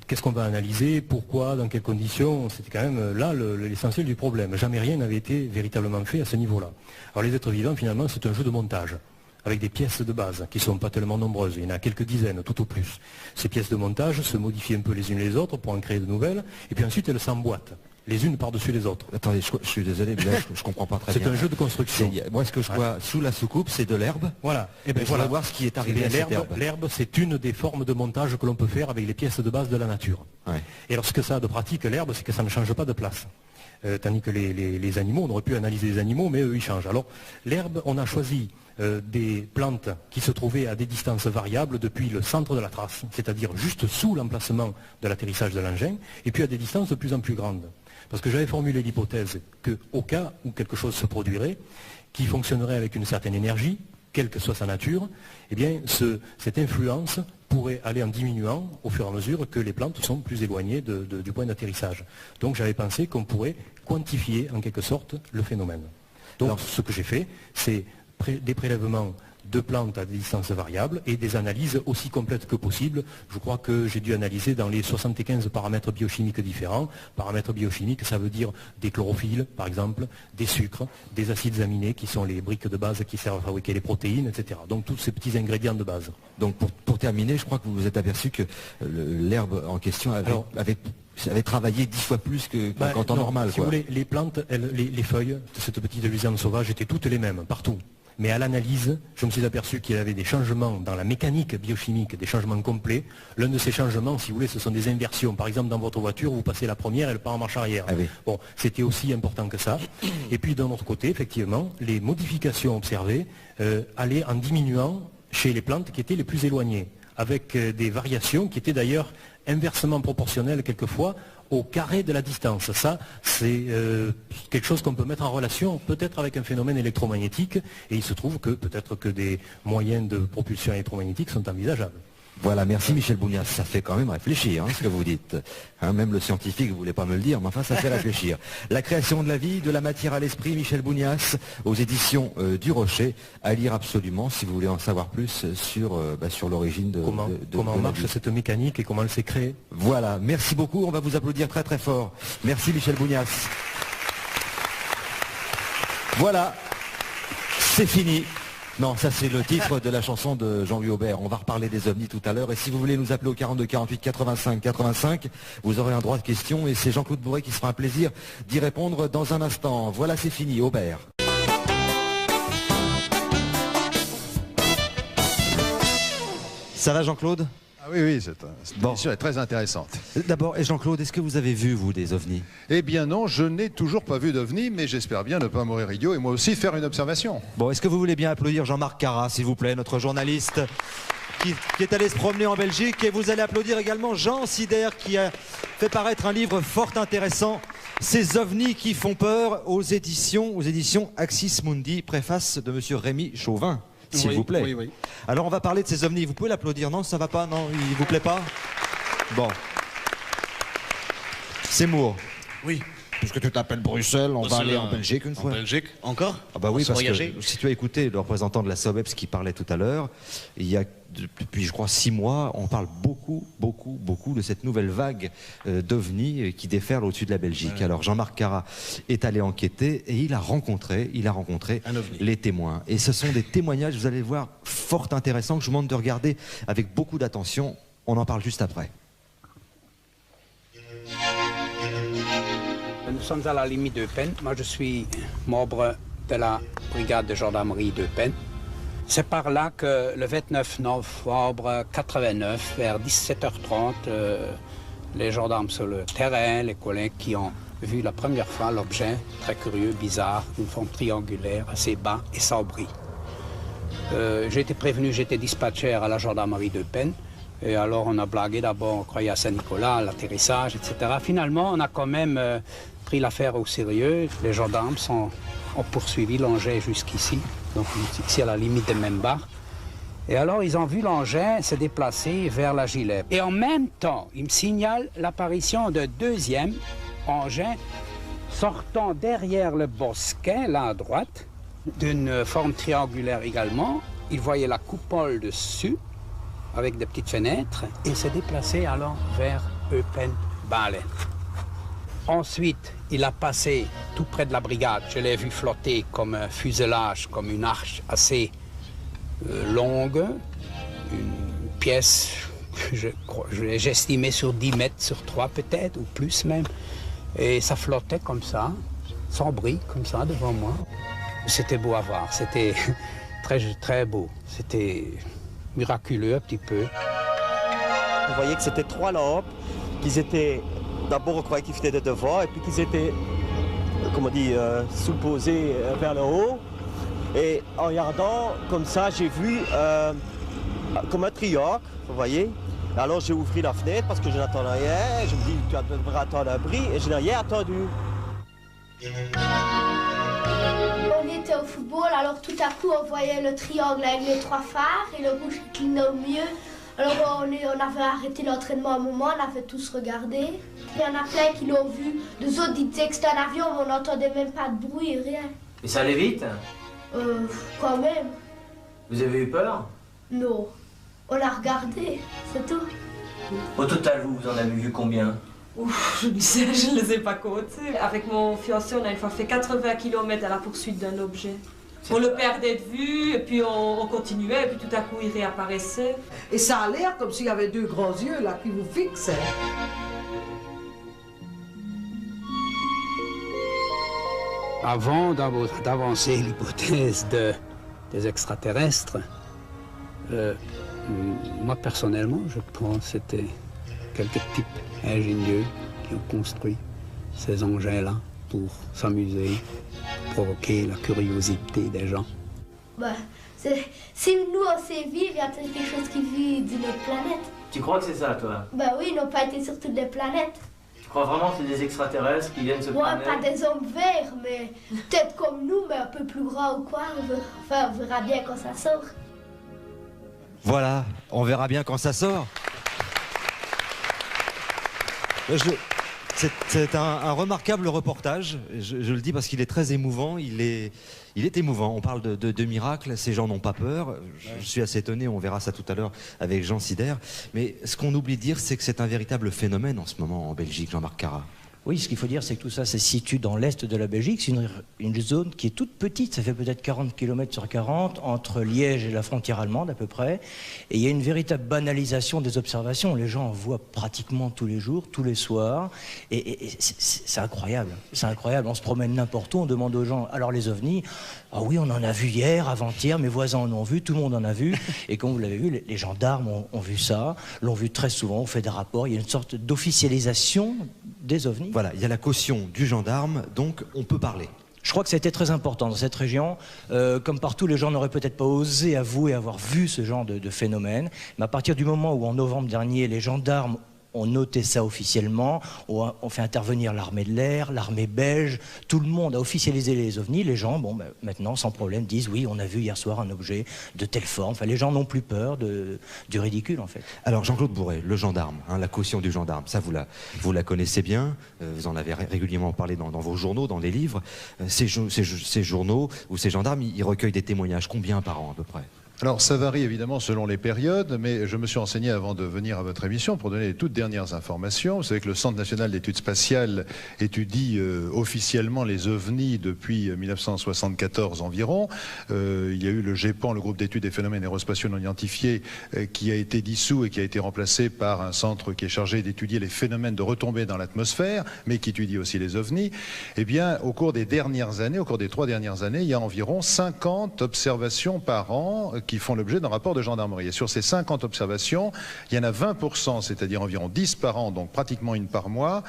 qu'est-ce qu'on va analyser, pourquoi, dans quelles conditions, c'était quand même là l'essentiel du problème. Jamais rien n'avait été véritablement fait à ce niveau-là. Alors les êtres vivants finalement c'est un jeu de montage, avec des pièces de base qui ne sont pas tellement nombreuses, il y en a quelques dizaines tout au plus. Ces pièces de montage se modifient un peu les unes les autres pour en créer de nouvelles, et puis ensuite elles s'emboîtent, les unes par-dessus les autres. Attendez, je suis désolé, mais là, je ne comprends pas très bien. C'est un jeu de construction. Moi, ce que je vois sous la soucoupe, c'est de l'herbe. Voilà. Et bien, voilà, voir ce qui est arrivé à cette herbe. L'herbe, c'est une des formes de montage que l'on peut faire avec les pièces de base de la nature. Ouais. Et alors, ce que ça a de pratique, l'herbe, c'est que ça ne change pas de place. Tandis que les animaux, on aurait pu analyser les animaux, mais eux, ils changent. Alors, l'herbe, on a choisi des plantes qui se trouvaient à des distances variables depuis le centre de la trace, c'est-à-dire juste sous l'emplacement de l'atterrissage de l'engin, et puis à des distances de plus en plus grandes. Parce que j'avais formulé l'hypothèse qu'au cas où quelque chose se produirait, qui fonctionnerait avec une certaine énergie, quelle que soit sa nature, eh bien cette influence pourrait aller en diminuant au fur et à mesure que les plantes sont plus éloignées du point d'atterrissage. Donc j'avais pensé qu'on pourrait quantifier en quelque sorte le phénomène. Donc alors, ce que j'ai fait, c'est des prélèvements de plantes à des distances variables et des analyses aussi complètes que possible. Je crois que j'ai dû analyser dans les 75 paramètres biochimiques différents. Paramètres biochimiques, ça veut dire des chlorophylles, par exemple, des sucres, des acides aminés qui sont les briques de base qui servent à fabriquer les protéines, etc. Donc tous ces petits ingrédients de base. Donc pour terminer, je crois que vous vous êtes aperçu que l'herbe en question avait travaillé 10 fois plus qu'en temps normal. Si vous voulez, les plantes, les feuilles de cette petite luzerne sauvage étaient toutes les mêmes, partout. Mais à l'analyse, je me suis aperçu qu'il y avait des changements dans la mécanique biochimique, des changements complets. L'un de ces changements, si vous voulez, ce sont des inversions. Par exemple, dans votre voiture, vous passez la première, elle part en marche arrière. Ah oui. Bon, c'était aussi important que ça. Et puis, d'un autre côté, effectivement, les modifications observées allaient en diminuant chez les plantes qui étaient les plus éloignées, avec des variations qui étaient d'ailleurs inversement proportionnelles quelquefois au carré de la distance. Ça, c'est quelque chose qu'on peut mettre en relation peut-être avec un phénomène électromagnétique, et il se trouve que peut-être que des moyens de propulsion électromagnétique sont envisageables. Voilà, merci Michel Bougnas, ça fait quand même réfléchir ce que vous dites. Même le scientifique ne voulait pas me le dire, mais enfin ça fait réfléchir. La création de la vie, de la matière à l'esprit, Michel Bougnas, aux éditions du Rocher, à lire absolument si vous voulez en savoir plus sur l'origine de comment marche cette mécanique et comment elle s'est créée. Voilà, merci beaucoup, on va vous applaudir très très fort. Merci Michel Bougnas. Voilà, c'est fini. Non, ça c'est le titre de la chanson de Jean-Louis Aubert. On va reparler des ovnis tout à l'heure. Et si vous voulez nous appeler au 42 48 85 85, vous aurez un droit de question. Et c'est Jean-Claude Bourret qui se fera un plaisir d'y répondre dans un instant. Voilà, c'est fini. Aubert. Ça va Jean-Claude ? Ah oui, cette émission est très intéressante. D'abord, Jean-Claude, est-ce que vous avez vu, vous, des ovnis? Eh bien non, je n'ai toujours pas vu d'ovnis, mais j'espère bien ne pas mourir idiot et moi aussi faire une observation. Bon, est-ce que vous voulez bien applaudir Jean-Marc Carra, s'il vous plaît, notre journaliste qui est allé se promener en Belgique, et vous allez applaudir également Jean Sider qui a fait paraître un livre fort intéressant, Ces ovnis qui font peur, aux éditions Axis Mundi, préface de monsieur Rémi Chauvin. S'il vous plaît. Oui. Alors on va parler de ces ovnis. Vous pouvez l'applaudir? Non, ça va pas? Non, il vous plaît pas? Bon. Seymour. Oui. puisque tu t'appelles Bruxelles, on va aller en Belgique une fois. En Belgique, encore? Ah bah oui, On parce s'est engagé. que si tu as écouté le représentant de la SOBEPS qui parlait tout à l'heure, il y a depuis je crois 6 mois, on parle beaucoup de cette nouvelle vague d'OVNI qui déferle au-dessus de la Belgique. Alors Jean-Marc Carat est allé enquêter et il a rencontré les témoins. Et ce sont des témoignages, vous allez voir, fort intéressants que je vous demande de regarder avec beaucoup d'attention. On en parle juste après. Nous sommes à la limite d'Eupen. Moi, je suis membre de la brigade de gendarmerie d'Eupen. C'est par là que le 29 novembre 89, vers 17h30, les gendarmes sur le terrain, les collègues qui ont vu la première fois l'objet très curieux, bizarre, d'une forme triangulaire, assez bas et sans bruit. J'ai été prévenu, j'étais dispatcher à la gendarmerie d'Eupen. Et alors on a blagué d'abord, on croyait à Saint-Nicolas, à l'atterrissage, etc. Finalement, on a quand même pris l'affaire au sérieux. Les gendarmes ont poursuivi l'engin jusqu'ici, donc ici à la limite de Membar. Et alors ils ont vu l'engin se déplacer vers la Gilet. Et en même temps, ils me signalent l'apparition de deuxième engin sortant derrière le bosquet, là à droite, d'une forme triangulaire également. Ils voyaient la coupole dessus, avec des petites fenêtres, et se déplacer alors vers Eupen-Balen. Ensuite, il a passé tout près de la brigade. Je l'ai vu flotter comme un fuselage, comme une arche assez longue, une pièce que j'estimais sur 10 mètres sur 3 peut-être, ou plus même. Et ça flottait comme ça, sans bruit, comme ça, devant moi. C'était beau à voir, c'était très, très beau. C'était miraculeux un petit peu. Vous voyez que c'était 3 lampes, qu'ils étaient, d'abord on croyait qu'ils venaient de devant, et puis qu'ils étaient, comment on dit, sous-posés vers le haut. Et en regardant comme ça, j'ai vu comme un triangle, vous voyez. Alors j'ai ouvert la fenêtre parce que je n'attendais rien, je me dis tu devrais attendre un bruit, et je n'ai rien attendu. On était au football, alors tout à coup on voyait le triangle avec les 3 phares et le rouge qui clignait au milieu. Alors on avait arrêté l'entraînement un moment, on avait tous regardé. Il y en a plein qui l'ont vu, deux autres disaient que c'était un avion, mais on n'entendait même pas de bruit et rien. Et ça allait vite? Quand même. Vous avez eu peur? Non, on a regardé, c'est tout. Au total, vous en avez vu combien? Ouf, je ne sais, je ne les ai pas comptés. Avec mon fiancé, on a une fois fait 80 km à la poursuite d'un objet. On le perdait de vue, et puis on continuait, et puis tout à coup il réapparaissait. Et ça a l'air comme s'il y avait 2 grands yeux là qui vous fixaient. Avant d'avancer l'hypothèse des extraterrestres, moi personnellement, je pense que c'était quelques types ingénieux qui ont construit ces engins-là pour s'amuser, provoquer la curiosité des gens. Bah, si nous on sait vivre, il y a peut-être quelque chose qui vit d'une autre planète. Tu crois que c'est ça, toi? Bah oui, ils n'ont pas été sur toutes les planètes. Tu crois vraiment que c'est des extraterrestres qui viennent se promener? Ouais, pas des hommes verts, mais peut-être comme nous, mais un peu plus grands ou quoi. Enfin, on verra bien quand ça sort. Voilà, on verra bien quand ça sort. C'est un remarquable reportage, je le dis parce qu'il est très émouvant, il est émouvant, on parle de miracles, ces gens n'ont pas peur, je suis assez étonné, on verra ça tout à l'heure avec Jean Sider, mais ce qu'on oublie de dire, c'est que c'est un véritable phénomène en ce moment en Belgique, Jean-Marc Carat. Oui, ce qu'il faut dire, c'est que tout ça se situe dans l'est de la Belgique. C'est une zone qui est toute petite, ça fait peut-être 40 km sur 40, entre Liège et la frontière allemande à peu près. Et il y a une véritable banalisation des observations. Les gens en voient pratiquement tous les jours, tous les soirs. Et c'est incroyable, c'est incroyable. On se promène n'importe où, on demande aux gens, alors les ovnis, ah oui, on en a vu hier, avant-hier, mes voisins en ont vu, tout le monde en a vu. Et comme vous l'avez vu, les gendarmes ont vu ça, l'ont vu très souvent, on fait des rapports. Il y a une sorte d'officialisation des ovnis. Voilà, il y a la caution du gendarme, donc on peut parler. Je crois que ça a été très important dans cette région. Comme partout, les gens n'auraient peut-être pas osé avouer avoir vu ce genre de phénomène. Mais à partir du moment où, en novembre dernier, les gendarmes on notait ça officiellement, on fait intervenir l'armée de l'air, l'armée belge, tout le monde a officialisé les ovnis. Les gens, bon, ben, maintenant, sans problème, disent oui, on a vu hier soir un objet de telle forme. Enfin, les gens n'ont plus peur du ridicule, en fait. Alors, Jean-Claude Bourret, le gendarme, hein, la caution du gendarme, ça, vous la connaissez bien, vous en avez régulièrement parlé dans vos journaux, dans les livres. Ces journaux ou ces gendarmes, ils recueillent des témoignages, combien par an à peu près? Alors ça varie évidemment selon les périodes, mais je me suis renseigné avant de venir à votre émission pour donner les toutes dernières informations. Vous savez que le Centre national d'études spatiales étudie officiellement les ovnis depuis 1974 environ. Il y a eu le GEPAN, le groupe d'études des phénomènes aérospatiaux non identifiés, qui a été dissous et qui a été remplacé par un centre qui est chargé d'étudier les phénomènes de retombées dans l'atmosphère, mais qui étudie aussi les ovnis. Eh bien, au cours des dernières années, au cours des 3 dernières années, il y a environ 50 observations par an qui font l'objet d'un rapport de gendarmerie. Et sur ces 50 observations, il y en a 20%, c'est-à-dire environ 10 par an, donc pratiquement une par mois,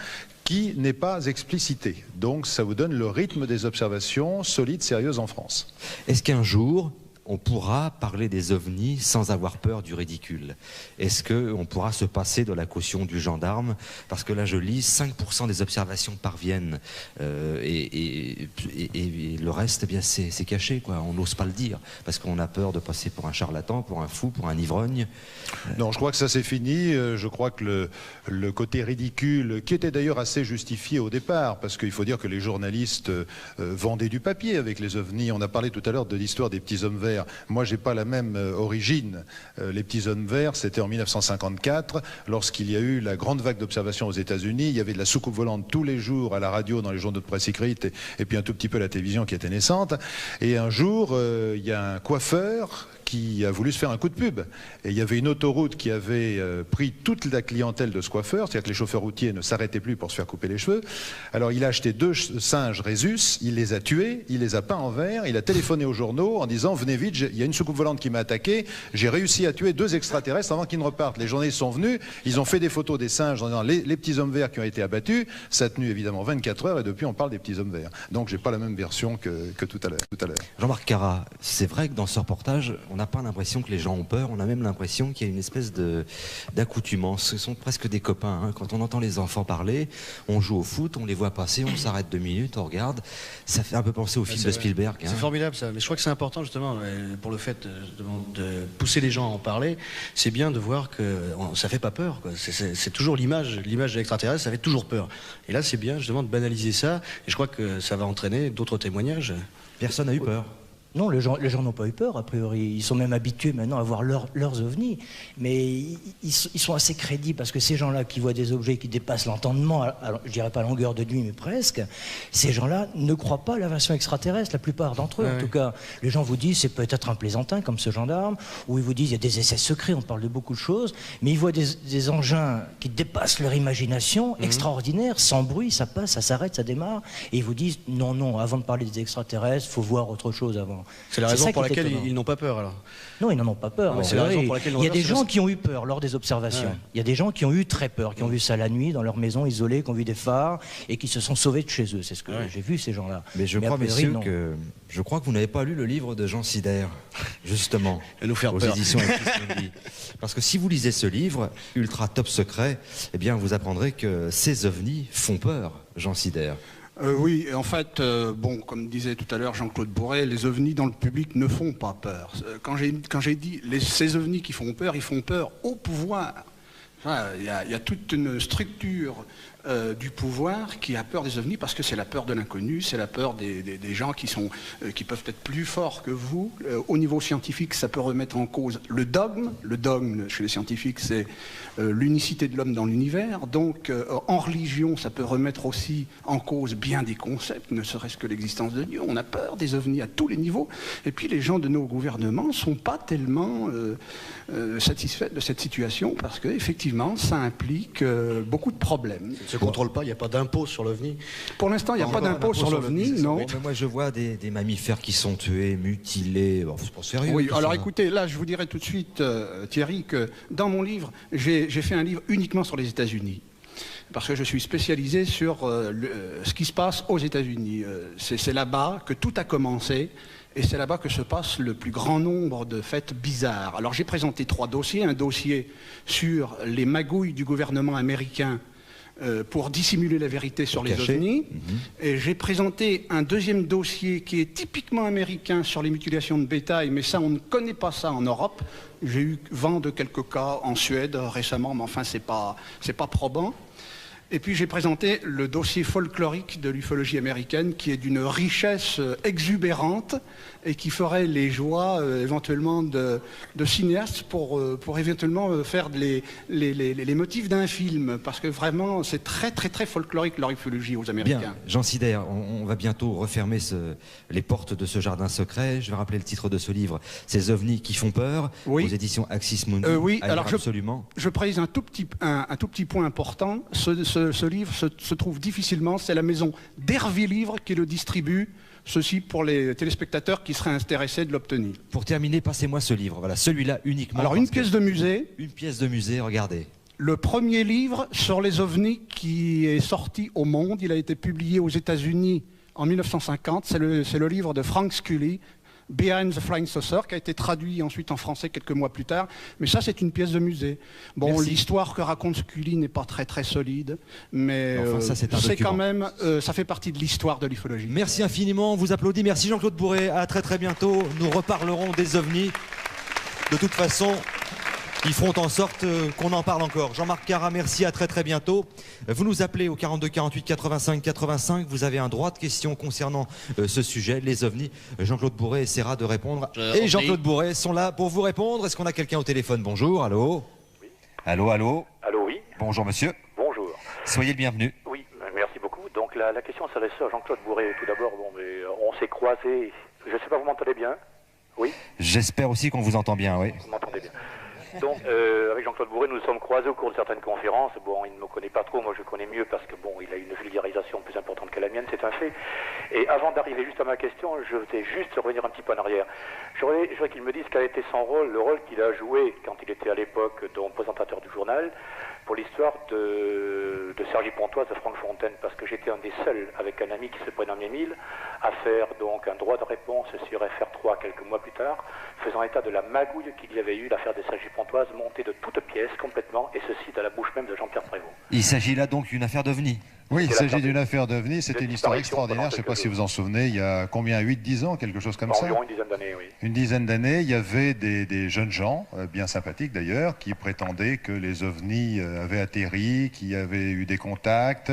qui n'est pas explicité. Donc ça vous donne le rythme des observations solides, sérieuses en France. Est-ce qu'un jour, on pourra parler des ovnis sans avoir peur du ridicule? Est-ce qu'on pourra se passer de la caution du gendarme? Parce que là, je lis, 5% des observations parviennent et le reste, eh bien, c'est caché, quoi. On n'ose pas le dire parce qu'on a peur de passer pour un charlatan, pour un fou, pour un ivrogne. Non, je crois que ça c'est fini. Je crois que le côté ridicule, qui était d'ailleurs assez justifié au départ, parce qu'il faut dire que les journalistes vendaient du papier avec les ovnis. On a parlé tout à l'heure de l'histoire des petits hommes verts. Moi, j'ai pas la même origine. Les petits hommes verts, c'était en 1954, lorsqu'il y a eu la grande vague d'observation aux États-Unis. Il y avait de la soucoupe volante tous les jours à la radio, dans les journaux de presse écrite, et puis un tout petit peu à la télévision qui était naissante. Et un jour, il y a un coiffeur qui a voulu se faire un coup de pub. Et il y avait une autoroute qui avait pris toute la clientèle de ce coiffeur, c'est-à-dire que les chauffeurs routiers ne s'arrêtaient plus pour se faire couper les cheveux. Alors il a acheté 2 singes Rhésus, il les a tués, il les a peints en vert, il a téléphoné aux journaux en disant « Venez vite, il y a une soucoupe volante qui m'a attaqué, j'ai réussi à tuer 2 extraterrestres avant qu'ils ne repartent. » Les journalistes sont venus, ils ont fait des photos des singes en disant les petits hommes verts qui ont été abattus. Ça a tenu évidemment 24 heures et depuis on parle des petits hommes verts. Donc j'ai pas la même version que tout à l'heure. Jean-Marc Carrat, c'est vrai que dans ce reportage, on n'a pas l'impression que les gens ont peur, on a même l'impression qu'il y a une espèce d'accoutumance. Ce sont presque des copains, hein. Quand on entend les enfants parler, on joue au foot, on les voit passer, on s'arrête 2 minutes, on regarde. Ça fait un peu penser au film de Spielberg. C'est formidable ça, mais je crois que c'est important justement pour le fait de pousser les gens à en parler. C'est bien de voir que ça fait pas peur, quoi. C'est toujours l'image de l'extraterrestre, ça fait toujours peur. Et là c'est bien justement de banaliser ça, et je crois que ça va entraîner d'autres témoignages. Personne n'a eu peur. Non, les gens n'ont pas eu peur, a priori. Ils sont même habitués maintenant à voir leurs ovnis. Mais ils sont assez crédibles, parce que ces gens-là qui voient des objets qui dépassent l'entendement, je dirais pas longueur de nuit, mais presque, ces gens-là ne croient pas à l'invasion extraterrestre, la plupart d'entre eux. En tout cas, les gens vous disent, c'est peut-être un plaisantin, comme ce gendarme, ou ils vous disent, il y a des essais secrets, on parle de beaucoup de choses, mais ils voient des engins qui dépassent leur imagination, extraordinaires, sans bruit, ça passe, ça s'arrête, ça démarre, et ils vous disent, non, avant de parler des extraterrestres, il faut voir autre chose avant. C'est la raison pour laquelle ils n'ont pas peur, alors? Non, ils n'en ont pas peur. C'est la raison pour laquelle il y a des gens qui ont eu peur lors des observations. Il y a des gens qui ont eu très peur, qui ont vu ça la nuit dans leur maison isolée, qui ont vu des phares et qui se sont sauvés de chez eux. C'est ce que j'ai vu, ces gens-là. Mais je crois, messieurs, je crois que vous n'avez pas lu le livre de Jean Sider, justement, aux éditions Equis. Parce que si vous lisez ce livre, ultra top secret, eh bien vous apprendrez que ces ovnis font peur, Jean Sider. Oui, en fait, bon, comme disait tout à l'heure Jean-Claude Bourret, les ovnis dans le public ne font pas peur. Quand j'ai dit ces ovnis qui font peur, ils font peur au pouvoir. Il y a toute une structure du pouvoir qui a peur des ovnis parce que c'est la peur de l'inconnu, c'est la peur des gens qui peuvent être plus forts que vous. Au niveau scientifique, ça peut remettre en cause le dogme. Le dogme, chez les scientifiques, c'est l'unicité de l'homme dans l'univers. Donc, en religion, ça peut remettre aussi en cause bien des concepts, ne serait-ce que l'existence de Dieu. On a peur des ovnis à tous les niveaux. Et puis, les gens de nos gouvernements ne sont pas tellement satisfaits de cette situation parce qu'effectivement, ça implique beaucoup de problèmes. Se contrôle pas, il n'y a pas d'impôt sur l'OVNI. Pour l'instant, il n'y a pas d'impôt sur l'OVNI, non. Mais moi, je vois des mammifères qui sont tués, mutilés. Bon, c'est pas sérieux. Oui, alors écoutez, là, je vous dirai tout de suite, Thierry, que dans mon livre, j'ai fait un livre uniquement sur les États-Unis. Parce que je suis spécialisé sur ce qui se passe aux États-Unis. C'est là-bas que tout a commencé. et c'est là-bas que se passe le plus grand nombre de faits bizarres. Alors j'ai présenté 3 dossiers, un dossier sur les magouilles du gouvernement américain pour dissimuler la vérité sur les ovnis, et j'ai présenté un deuxième dossier qui est typiquement américain sur les mutilations de bétail, mais ça on ne connaît pas ça en Europe. J'ai eu vent de quelques cas en Suède récemment, mais enfin c'est pas probant. Et puis j'ai présenté le dossier folklorique de l'ufologie américaine qui est d'une richesse exubérante et qui ferait les joies éventuellement de cinéastes pour éventuellement faire les motifs d'un film, parce que vraiment c'est très très très folklorique leur ufologie aux Américains. Bien, Jean Sider, on va bientôt refermer les portes de ce jardin secret. Je vais rappeler le titre de ce livre, Ces ovnis qui font peur, aux éditions Axis Mundi. Oui, alors absolument. Je précise un tout petit point important. Ce livre se trouve difficilement, c'est la maison d'Hervé Livre qui le distribue, ceci pour les téléspectateurs qui seraient intéressés de l'obtenir. Pour terminer, passez-moi ce livre, voilà, celui-là uniquement. Alors une pièce de musée. Une pièce de musée, regardez. Le premier livre sur les ovnis qui est sorti au monde, il a été publié aux États-Unis en 1950, c'est le livre de Frank Scully, Behind the Flying Saucer, qui a été traduit ensuite en français quelques mois plus tard. Mais ça, c'est une pièce de musée. Bon, l'histoire que raconte Scully n'est pas très très solide, mais enfin, c'est quand même, ça fait partie de l'histoire de l'ufologie. Merci infiniment, on vous applaudit. Merci Jean-Claude Bourret, à très très bientôt. Nous reparlerons des ovnis. De toute façon, ils feront en sorte qu'on en parle encore. Jean-Marc Carra, merci, à très très bientôt. Vous nous appelez au 42 48 85 85. Vous avez un droit de question concernant ce sujet, les ovnis. Jean-Claude Bourret essaiera de répondre. Et Jean-Claude Bourret sont là pour vous répondre. Est-ce qu'on a quelqu'un au téléphone? Bonjour, allô? Oui. Allô, allô? Allô, oui. Bonjour monsieur. Bonjour. Soyez le bienvenu. Oui, merci beaucoup. Donc la question s'adresse à Jean-Claude Bourret. Tout d'abord, bon, mais, on s'est croisés. Je ne sais pas, vous m'entendez bien? Oui. J'espère aussi qu'on vous entend bien, oui. Vous m'entendez bien. Donc, avec Jean-Claude Bourret, nous nous sommes croisés au cours de certaines conférences. Bon, il ne me connaît pas trop, moi je le connais mieux parce que, bon, il a une vulgarisation plus importante que la mienne, c'est un fait. Et avant d'arriver juste à ma question, je vais juste revenir un petit peu en arrière. Je voudrais qu'il me dise quel a été son rôle, le rôle qu'il a joué quand il était à l'époque présentateur du journal, pour l'histoire de Sergi Pontoise, de Franck Fontaine, parce que j'étais un des seuls, avec un ami qui se prénomme Émile, à faire donc un droit de réponse sur FR3 quelques mois plus tard, faisant état de la magouille qu'il y avait eu, l'affaire de Sergi Pontoise, montée de toutes pièces complètement, et ceci dans la bouche même de Jean-Pierre Prévost. Il s'agit là donc d'une affaire d'ovni. Oui, il s'agit d'une affaire d'ovni, c'était une histoire extraordinaire, je ne sais pas si vous en souvenez, il y a combien, 8-10 ans, quelque chose comme ça? Environ une dizaine d'années, oui. Une dizaine d'années, il y avait des jeunes gens, bien sympathiques d'ailleurs, qui prétendaient que les ovnis avaient atterri, qu'il y avait eu des contacts,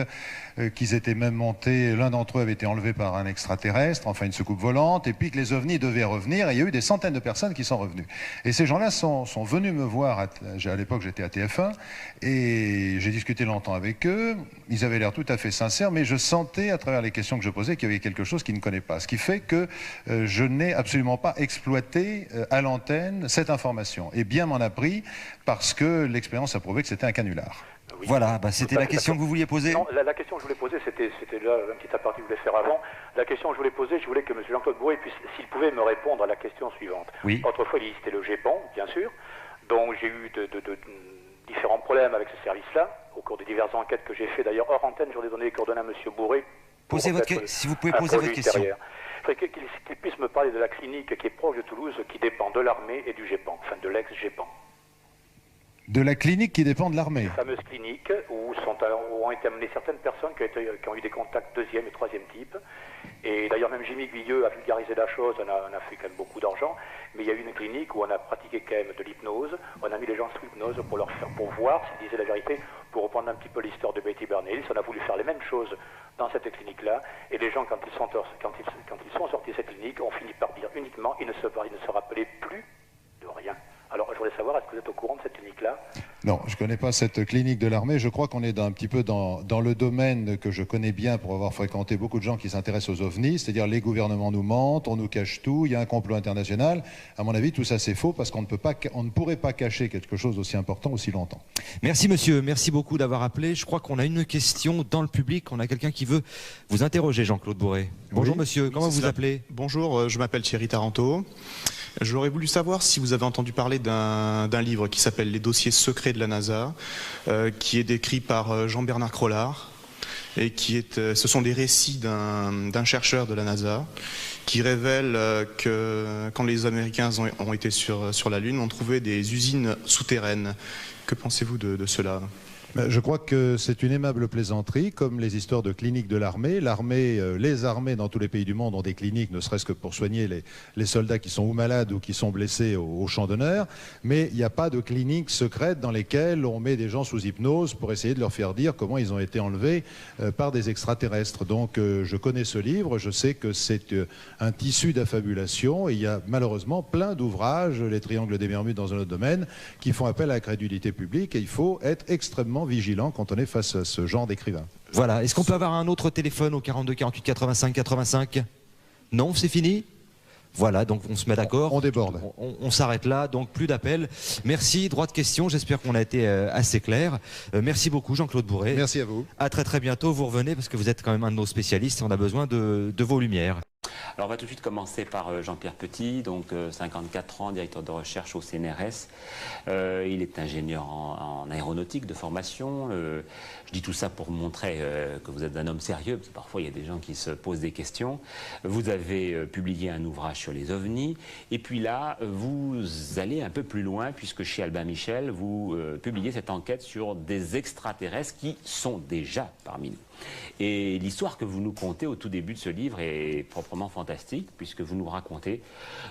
qu'ils étaient même montés, l'un d'entre eux avait été enlevé par un extraterrestre, enfin une soucoupe volante, et puis que les ovnis devaient revenir, et il y a eu des centaines de personnes qui sont revenues. Et ces gens-là sont venus me voir, à l'époque j'étais à TF1, et j'ai discuté longtemps avec eux, ils avaient l'air tout à fait sincères, mais je sentais à travers les questions que je posais qu'il y avait quelque chose qu'ils ne connaissaient pas, ce qui fait que je n'ai absolument pas exploité à l'antenne cette information, et bien m'en a pris, parce que l'expérience a prouvé que c'était un canular. Oui. Voilà, c'était la question que vous vouliez poser. Non, la question que je voulais poser, c'était là un petit aparté que je voulais faire avant. La question que je voulais poser, je voulais que M. Jean-Claude Bourret puisse, s'il pouvait me répondre à la question suivante. Oui. Autrefois, il existait le GEPAN, bien sûr. Donc j'ai eu différents problèmes avec ce service-là, au cours des diverses enquêtes que j'ai fait. D'ailleurs, hors antenne, j'aurais donné les coordonnées à M. Bourret. Si vous pouvez poser votre question. Je voudrais qu'il puisse me parler de la clinique qui est proche de Toulouse, qui dépend de l'armée et du GEPAN, enfin de l'ex-GEPAN. De la clinique qui dépend de l'armée. Cette fameuse clinique où ont été amenées certaines personnes qui ont eu des contacts deuxième et troisième type. Et d'ailleurs même Jimmy Guilleux a vulgarisé la chose, on a fait quand même beaucoup d'argent, mais il y a eu une clinique où on a pratiqué quand même de l'hypnose, on a mis les gens sous hypnose pour voir s'ils disaient la vérité, pour reprendre un petit peu l'histoire de Betty Bernils. On a voulu faire les mêmes choses dans cette clinique-là, et les gens quand ils sont sortis de cette clinique ont fini par dire uniquement ils ne se rappelaient plus de rien. Alors, je voulais savoir, est-ce que vous êtes au courant de cette clinique-là? Non, je ne connais pas cette clinique de l'armée. Je crois qu'on est un petit peu dans le domaine que je connais bien pour avoir fréquenté beaucoup de gens qui s'intéressent aux ovnis, c'est-à-dire les gouvernements nous mentent, on nous cache tout, il y a un complot international. À mon avis, tout ça c'est faux parce qu'on ne pourrait pas cacher quelque chose d'aussi important aussi longtemps. Merci monsieur, merci beaucoup d'avoir appelé. Je crois qu'on a une question dans le public. On a quelqu'un qui veut vous interroger, Jean-Claude Bourret. Bonjour monsieur, comment vous appelez? Bonjour, je m'appelle Thierry Taranto. J'aurais voulu savoir si vous avez entendu parler d'un livre qui s'appelle Les dossiers secrets de la NASA, qui est décrit par Jean-Bernard Crollard. et ce sont des récits d'un chercheur de la NASA qui révèle que quand les Américains ont été sur la Lune, on trouvait des usines souterraines. Que pensez-vous de cela ? Je crois que c'est une aimable plaisanterie, comme les histoires de cliniques de l'armée. Les armées dans tous les pays du monde ont des cliniques, ne serait-ce que pour soigner les soldats qui sont ou malades ou qui sont blessés au champ d'honneur. Mais il n'y a pas de cliniques secrètes dans lesquelles on met des gens sous hypnose pour essayer de leur faire dire comment ils ont été enlevés par des extraterrestres. Donc je connais ce livre, je sais que c'est un tissu d'affabulation. Et il y a malheureusement plein d'ouvrages, les triangles des Bermudes dans un autre domaine, qui font appel à la crédulité publique. Et il faut être extrêmement vigilant quand on est face à ce genre d'écrivain. Voilà, est-ce qu'on peut avoir un autre téléphone au 42 48 85 85 ? Non, c'est fini ? Voilà, donc on se met d'accord. On déborde. On s'arrête là, donc plus d'appels. Merci, droit de question, j'espère qu'on a été assez clair. Merci beaucoup Jean-Claude Bourret. Merci à vous. À très bientôt, vous revenez parce que vous êtes quand même un de nos spécialistes et on a besoin de vos lumières. Alors on va tout de suite commencer par Jean-Pierre Petit, donc 54 ans, directeur de recherche au CNRS. Il est ingénieur en aéronautique de formation. Je dis tout ça pour montrer que vous êtes un homme sérieux, parce que parfois il y a des gens qui se posent des questions. Vous avez publié un ouvrage sur les ovnis, et puis là, vous allez un peu plus loin, puisque chez Albin Michel, vous publiez cette enquête sur des extraterrestres qui sont déjà parmi nous. Et l'histoire que vous nous contez au tout début de ce livre est proprement fantastique, puisque vous nous racontez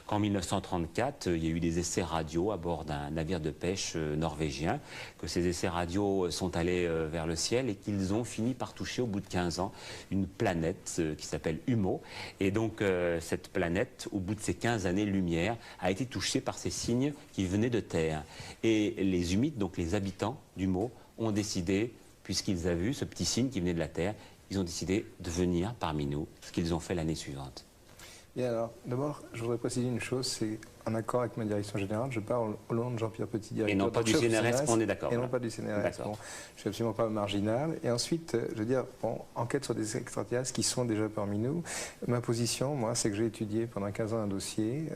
qu'en 1934, il y a eu des essais radio à bord d'un navire de pêche norvégien, que ces essais radio sont allés vers le ciel et qu'ils ont fini par toucher au bout de 15 ans une planète qui s'appelle Humo. Et donc cette planète, au bout de ces 15 années-lumière, a été touchée par ces signes qui venaient de Terre. Et les Humides, donc les habitants d'Humo, ont décidé, puisqu'ils avaient vu ce petit signe qui venait de la Terre, ils ont décidé de venir parmi nous, ce qu'ils ont fait l'année suivante. Bien alors, d'abord, je voudrais préciser une chose, c'est en accord avec ma direction générale, je parle au nom de Jean-Pierre Petit, directeur. Et non pas du CNRS, on est d'accord. Et non pas du CNRS. Bon, je suis absolument pas marginal. Et ensuite, je veux dire, bon, enquête sur des extraterrestres qui sont déjà parmi nous. Ma position, moi, c'est que j'ai étudié pendant 15 ans un dossier.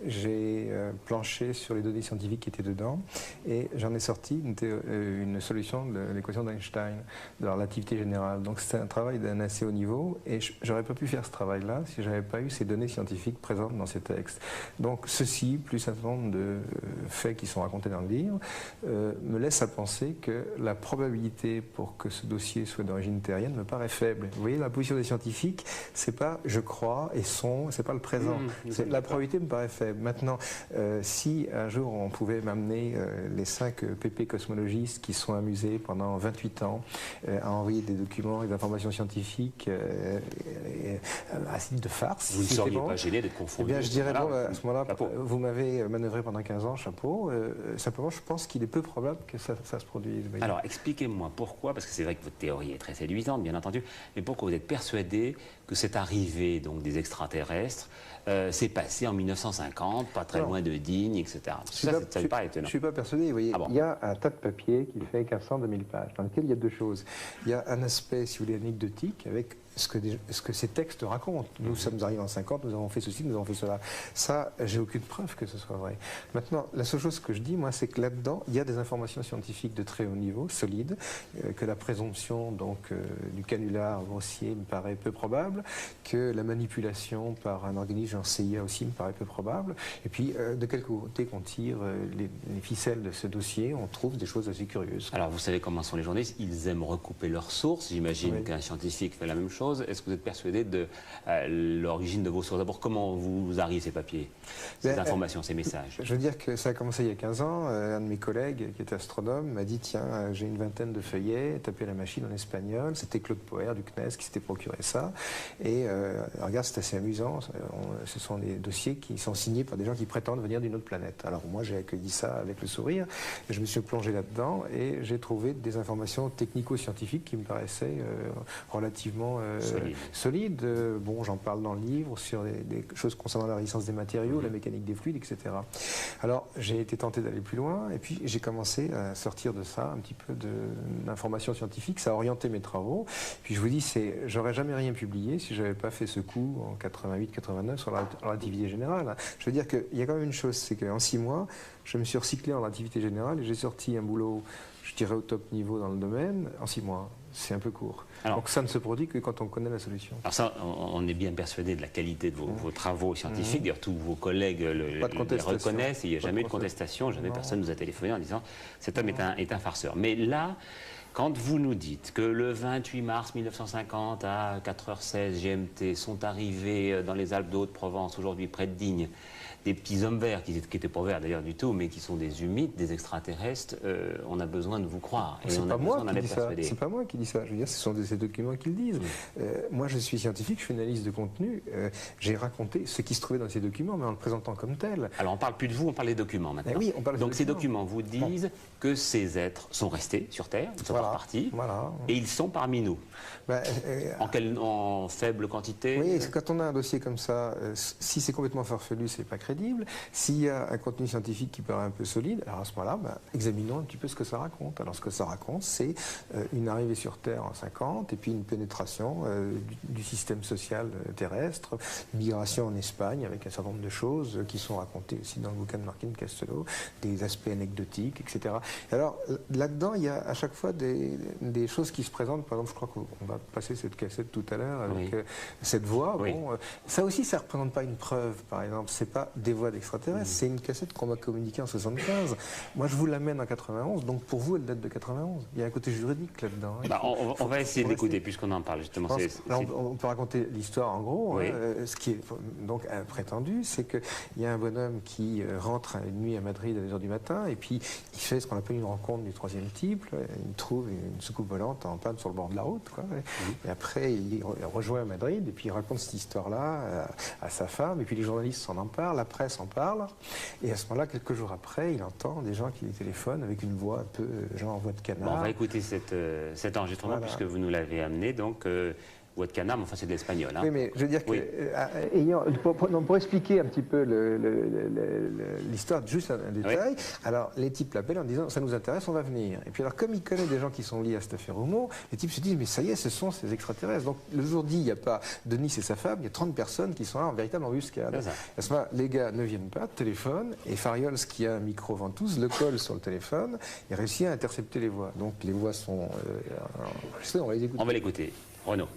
J'ai planché sur les données scientifiques qui étaient dedans. Et j'en ai sorti une solution de l'équation d'Einstein, de la relativité générale. Donc c'était un travail d'un assez haut niveau. Et j'aurais pas pu faire ce travail-là si j'avais pas eu ces données scientifiques présentes dans ces textes. Donc ceci, plus un certain nombre de faits qui sont racontés dans le livre, me laisse à penser que la probabilité pour que ce dossier soit d'origine terrienne me paraît faible. Vous voyez, la position des scientifiques, c'est pas je crois et c'est pas le présent. La probabilité me paraît faible. Maintenant, si un jour on pouvait m'amener les 5 PP cosmologistes qui sont amusés pendant 28 ans à envoyer des documents et des informations scientifiques à titre de farce. Vous ne seriez pas gêné d'être confondu? Eh bien, je dirais, bon, à ce moment-là, vous m'avez manœuvré pendant 15 ans, chapeau. Simplement, je pense qu'il est peu probable que ça se produise. Alors, expliquez-moi pourquoi, parce que c'est vrai que votre théorie est très séduisante, bien entendu, mais pourquoi vous êtes persuadé que cette arrivée donc, des extraterrestres s'est passée en 1950, pas très loin de Digne, etc. Ça n'est pas étonnant. Je ne suis pas persuadé. Vous voyez, il y a un tas de papier qui fait 1500-2000 pages, dans lequel il y a deux choses. Il y a un aspect, si vous voulez, anecdotique, avec ce que ces textes racontent. Nous sommes arrivés en 50, nous avons fait ceci, nous avons fait cela. Ça, j'ai aucune preuve que ce soit vrai. Maintenant, la seule chose que je dis, moi, c'est que là-dedans, il y a des informations scientifiques de très haut niveau, solides, que la présomption donc, du canular grossier me paraît peu probable, que la manipulation par un organisme genre CIA aussi me paraît peu probable, et puis de quel côté qu'on tire les ficelles de ce dossier, on trouve des choses assez curieuses. Alors, vous savez comment sont les journalistes, ils aiment recouper leurs sources, j'imagine qu'un scientifique fait la même chose. Est-ce que vous êtes persuadé de l'origine de vos sources? D'abord, comment vous arrivez ces papiers, ces informations, ces messages? Je veux dire que ça a commencé il y a 15 ans. Un de mes collègues, qui était astronome, m'a dit, tiens, j'ai une vingtaine de feuillets, tapez la machine en espagnol. C'était Claude Poher du CNES qui s'était procuré ça. Et regarde, c'est assez amusant. Ce sont des dossiers qui sont signés par des gens qui prétendent venir d'une autre planète. Alors moi, j'ai accueilli ça avec le sourire. Je me suis plongé là-dedans et j'ai trouvé des informations technico-scientifiques qui me paraissaient relativement solide. Bon, j'en parle dans le livre sur des choses concernant la résistance des matériaux, la mécanique des fluides, etc. Alors, j'ai été tenté d'aller plus loin, et puis j'ai commencé à sortir de ça un petit peu d'informations scientifiques. Ça a orienté mes travaux. Puis je vous dis, j'aurais jamais rien publié si j'avais pas fait ce coup en 88-89 sur la relativité générale. Je veux dire qu'il y a quand même une chose, c'est qu'en 6 mois, je me suis recyclé en activité générale et j'ai sorti un boulot, je dirais au top niveau dans le domaine, en 6 mois. C'est un peu court. Alors, donc ça ne se produit que quand on connaît la solution. Alors ça, on est bien persuadé de la qualité de vos travaux scientifiques. D'ailleurs, tous vos collègues les reconnaissent. Il n'y a jamais eu de contestation. Jamais personne nous a téléphoné en disant cet homme est un farceur. Mais là, quand vous nous dites que le 28 mars 1950 à 4h16 GMT sont arrivés dans les Alpes de Haute-Provence, aujourd'hui près de Digne, des petits hommes verts, qui n'étaient pas verts d'ailleurs du tout, mais qui sont des humides, des extraterrestres, on a besoin de vous croire. C'est pas moi qui dis ça. C'est pas moi qui dis ça. Je veux dire, ce sont ces documents qui le disent. Moi, je suis scientifique, je fais une analyse de contenu. J'ai raconté ce qui se trouvait dans ces documents, mais en le présentant comme tel. Alors, on parle plus de vous, on parle des documents maintenant. Oui, on parle donc, ces documents vous disent que ces êtres sont restés sur Terre, ils sont repartis, et ils sont parmi nous. En faible quantité. Oui, quand on a un dossier comme ça, si c'est complètement farfelu, c'est pas crédible. S'il y a un contenu scientifique qui paraît un peu solide, alors à ce moment-là, examinons un petit peu ce que ça raconte. Alors ce que ça raconte, c'est une arrivée sur Terre en 50 et puis une pénétration du système social terrestre, migration en Espagne avec un certain nombre de choses qui sont racontées aussi dans le bouquin de Martin Castello, des aspects anecdotiques, etc. Alors là-dedans, il y a à chaque fois des choses qui se présentent. Par exemple, je crois qu'on va passer cette cassette tout à l'heure avec cette voix. Oui. Bon, ça aussi, ça ne représente pas une preuve, par exemple. C'est pas des voix d'extraterrestres, c'est une cassette qu'on m'a communiquée en 75. Moi, je vous l'amène en 91, donc pour vous, elle date de 91. Il y a un côté juridique là-dedans. On va essayer d'écouter, puisqu'on en parle, justement. On peut raconter l'histoire en gros. Oui. Ce qui est donc prétendu, c'est qu'il y a un bonhomme qui rentre une nuit à Madrid à 2h du matin, et puis il fait ce qu'on appelle une rencontre du 3e type. Il trouve une soucoupe volante en panne sur le bord de la route, quoi. Et après, il rejoint Madrid, et puis il raconte cette histoire-là à sa femme, et puis les journalistes s'en parlent, la presse en parle, et à ce moment-là, quelques jours après, il entend des gens qui lui téléphonent avec une voix un peu genre voix de canard. On va écouter cet enregistrement puisque vous nous l'avez amené, donc voix de canard, mais enfin c'est de l'espagnol. Hein. Oui, mais je veux dire que, pour expliquer un petit peu l'histoire, juste un détail, alors les types l'appellent en disant ça nous intéresse, on va venir. Et puis alors comme il connaît des gens qui sont liés à cette affaire Homo, les types se disent mais ça y est, ce sont ces extraterrestres. Donc le jour dit, il n'y a pas Denis et sa femme, il y a 30 personnes qui sont là en véritable embuscade. À ce moment-là, les gars ne viennent pas, téléphonent, et Fariols, qui a un micro ventouse, le colle sur le téléphone et réussit à intercepter les voix. Donc les voix sont... on va les écouter. On va l'écouter. Renaud.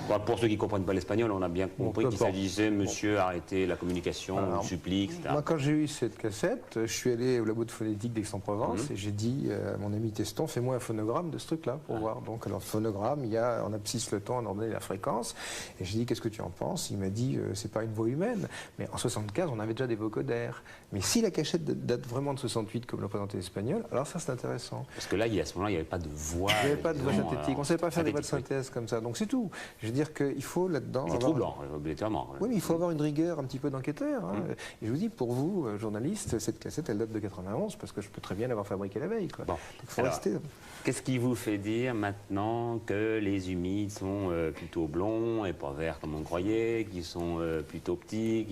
Bon, pour ceux qui ne comprennent pas l'espagnol, on a bien compris qu'il s'agissait, monsieur, arrêtez la communication, on supplie, etc. Moi, quand j'ai eu cette cassette, je suis allé au labo de phonétique d'Aix-en-Provence et j'ai dit à mon ami Teston, fais-moi un phonogramme de ce truc-là pour voir. Donc, alors, phonogramme, on abscisse le temps, on a ordonné la fréquence. Et j'ai dit, qu'est-ce que tu en penses? Il m'a dit, c'est pas une voix humaine. Mais en 75, on avait déjà des vocodères. Mais si la cachette date vraiment de 68, comme le présentait l'espagnol, alors ça, c'est intéressant. Parce que là, à ce moment-là, il n'y avait pas de voix. Il n'y avait pas de voix synthétique. On ne savait pas faire des voix de synthèse comme ça. Donc, c'est tout. Je veux dire qu'il faut là-dedans... C'est troublant, obligatoirement. Oui, mais il faut avoir une rigueur un petit peu d'enquêteur. Hein. Et je vous dis, pour vous, journaliste, cette cassette, elle date de 91, parce que je peux très bien l'avoir fabriquée la veille. Quoi. Bon. Donc, il faut rester... Qu'est-ce qui vous fait dire maintenant que les humides sont plutôt blonds et pas verts comme on croyait, qu'ils sont plutôt petits,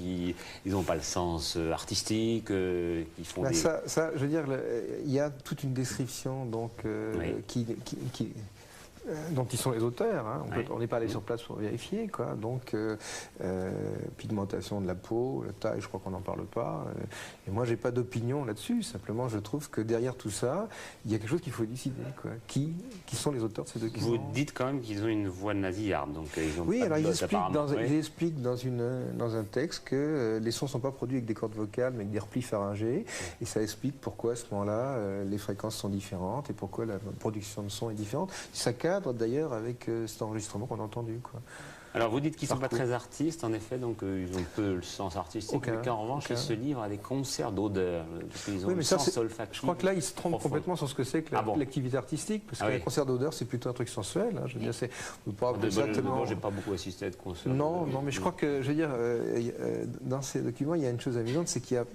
qu'ils n'ont pas le sens artistique, qu'ils font des... Ça, je veux dire, il y a toute une description donc, dont ils sont les auteurs. Hein. On n'est pas allé sur place pour vérifier, quoi. Donc, pigmentation de la peau, la taille, je crois qu'on n'en parle pas. Et moi, j'ai pas d'opinion là-dessus. Simplement, je trouve que derrière tout ça, il y a quelque chose qu'il faut élucider, quoi. Qui sont les auteurs de ces documents? Vous dites quand même qu'ils ont une voix nasillarde, donc ils ont oui, pas alors de ils expliquent dans un texte que les sons ne sont pas produits avec des cordes vocales, mais avec des replis pharyngés. Et ça explique pourquoi, à ce moment-là, les fréquences sont différentes et pourquoi la production de son est différente. Ça cadre d'ailleurs avec cet enregistrement qu'on a entendu, quoi. Alors vous dites qu'ils ne sont pas très artistes, en effet, donc ils ont peu le sens artistique, mais qu'en revanche ils se livrent à des concerts d'odeur, parce qu'ils ont le sens olfactif. Je crois que là ils se trompent complètement sur ce que c'est que l'activité artistique, parce qu'un concert d'odeur c'est plutôt un truc sensuel. Hein, je veux dire, c'est pas exactement. J'ai pas beaucoup assisté à de concerts. Non, mais je crois que, je veux dire, dans ces documents il y a une chose amusante, c'est qu'il y a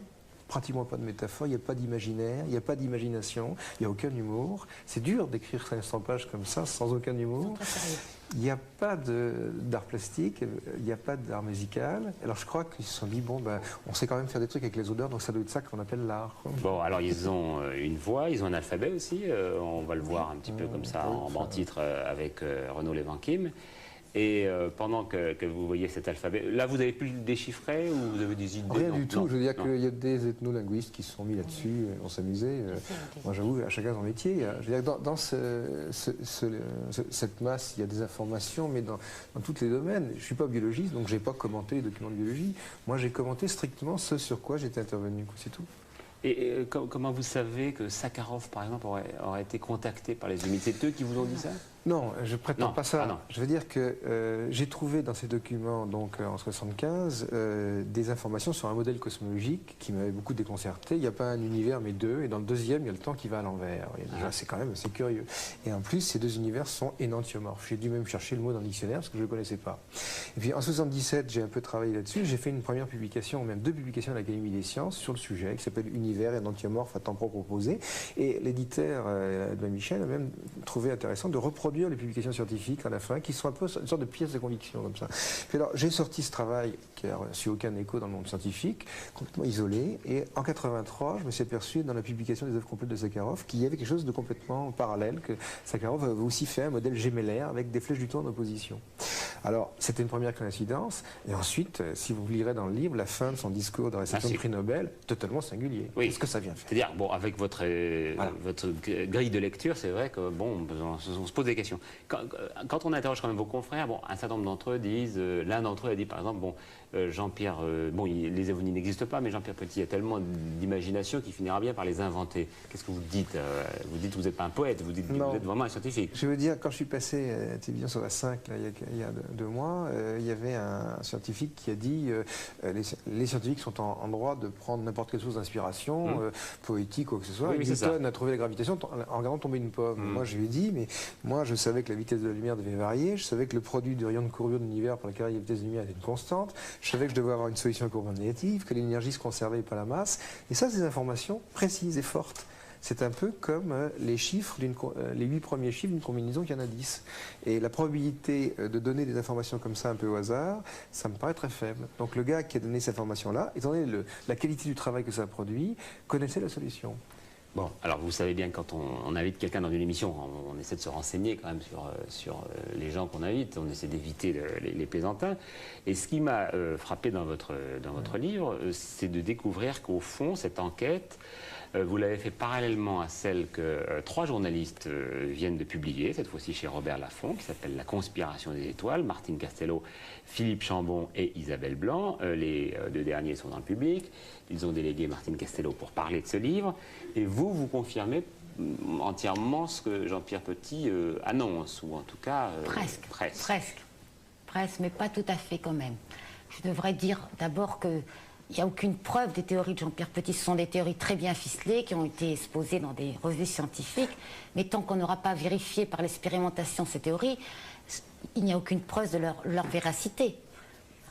pratiquement pas de métaphore, il n'y a pas d'imaginaire, il n'y a pas d'imagination, il n'y a aucun humour. C'est dur d'écrire 500 pages comme ça, sans aucun humour. Il n'y a pas d'art plastique, il n'y a pas d'art musical. Alors je crois qu'ils se sont dit, bon, ben, on sait quand même faire des trucs avec les odeurs, donc ça doit être ça qu'on appelle l'art. Bon, alors ils ont une voix, ils ont un alphabet aussi, on va le voir un petit peu comme ça en banc-titre avec Renaud Lévenkim. Et pendant que vous voyez cet alphabet, là vous avez pu le déchiffrer ou vous avez des idées? Rien du tout, je veux dire qu'il y a des ethnolinguistes qui se sont mis là-dessus, on s'amusait. Moi j'avoue, à chacun son métier. Je veux dire, dans cette masse, il y a des informations, mais dans tous les domaines. Je ne suis pas biologiste, donc je n'ai pas commenté les documents de biologie. Moi j'ai commenté strictement ce sur quoi j'étais intervenu, c'est tout. Et comment vous savez que Sakharov, par exemple, aurait été contacté par les humides? C'est eux qui vous ont dit ça? Non, je prétends pas ça. Ah non. Je veux dire que j'ai trouvé dans ces documents, donc en 1975, des informations sur un modèle cosmologique qui m'avait beaucoup déconcerté. Il n'y a pas un univers, mais deux. Et dans le deuxième, il y a le temps qui va à l'envers. Déjà, c'est quand même assez curieux. Et en plus, ces deux univers sont énantiomorphes. J'ai dû même chercher le mot dans le dictionnaire parce que je ne le connaissais pas. Et puis en 1977, j'ai un peu travaillé là-dessus. J'ai fait une première publication, ou même deux publications à l'Académie des sciences sur le sujet, qui s'appelle Univers énantiomorphe à temps propre opposé. Et l'éditeur de Michel a même trouvé intéressant de reproduire les publications scientifiques à la fin, qui sont un peu une sorte de pièce de conviction comme ça. Puis alors, j'ai sorti ce travail qui n'a reçu aucun écho dans le monde scientifique, complètement isolé, et en 83, je me suis aperçu dans la publication des œuvres complètes de Sakharov qu'il y avait quelque chose de complètement parallèle, que Sakharov avait aussi fait un modèle gémellaire avec des flèches du temps en opposition. Alors, c'était une première coïncidence, et ensuite, si vous lirez dans le livre, la fin de son discours de réception de prix Nobel, totalement singulier. Oui. Qu'est-ce que ça vient faire? C'est-à-dire, bon, avec votre grille de lecture, c'est vrai que, bon, on se pose des questions. Quand on interroge quand même vos confrères, bon, un certain nombre d'entre eux disent, l'un d'entre eux a dit par exemple, bon, Jean-Pierre, bon, les ovnis n'existent pas, mais Jean-Pierre Petit a tellement d'imagination qu'il finira bien par les inventer. Qu'est-ce que vous dites? Vous dites que vous n'êtes pas un poète, vous dites que vous êtes vraiment un scientifique. Je veux dire, quand je suis passé à Télévision sur la 5, là, il y a 2 mois, il y avait un scientifique qui a dit les scientifiques sont en droit de prendre n'importe quelle source d'inspiration, poétique ou quoi que ce soit. Oui, Newton a trouvé la gravitation en regardant tomber une pomme. Moi, je lui ai dit, mais moi, je savais que la vitesse de la lumière devait varier, je savais que le produit du rayon de courbure de l'univers pour lequel la vitesse de la lumière était une constante, je savais que je devais avoir une solution à courbure négative, que l'énergie se conservait et pas la masse. Et ça, c'est des informations précises et fortes. C'est un peu comme les chiffres, les 8 premiers chiffres d'une combinaison qu'il y en a 10. Et la probabilité de donner des informations comme ça un peu au hasard, ça me paraît très faible. Donc le gars qui a donné cette information-là, étant donné la qualité du travail que ça a produit, connaissait la solution. Bon, alors vous savez bien, quand on invite quelqu'un dans une émission, on essaie de se renseigner quand même sur les gens qu'on invite, on essaie d'éviter les plaisantins. Et ce qui m'a frappé dans votre livre, c'est de découvrir qu'au fond, cette enquête, vous l'avez fait parallèlement à celle que 3 journalistes viennent de publier, cette fois-ci chez Robert Laffont, qui s'appelle La conspiration des étoiles, Martine Castello, Philippe Chambon et Isabelle Blanc. Les 2 derniers sont dans le public. Ils ont délégué Martine Castello pour parler de ce livre. Et vous confirmez entièrement ce que Jean-Pierre Petit annonce, ou en tout cas... Presque, mais pas tout à fait quand même. Je devrais dire d'abord que il n'y a aucune preuve des théories de Jean-Pierre Petit. Ce sont des théories très bien ficelées qui ont été exposées dans des revues scientifiques. Mais tant qu'on n'aura pas vérifié par l'expérimentation ces théories, il n'y a aucune preuve de leur véracité.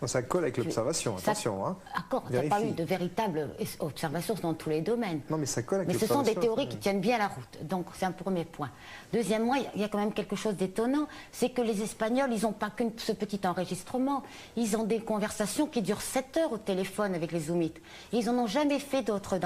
Ça colle avec l'observation, attention. D'accord, il n'y a pas eu de véritable observation dans tous les domaines. Non, mais ça colle avec l'observation. Mais ce sont des théories qui tiennent bien la route. Donc c'est un premier point. Deuxièmement, il y a quand même quelque chose d'étonnant, c'est que les Espagnols, ils n'ont pas que ce petit enregistrement. Ils ont des conversations qui durent 7 heures au téléphone avec les Zoumites. Ils n'en ont jamais fait d'autres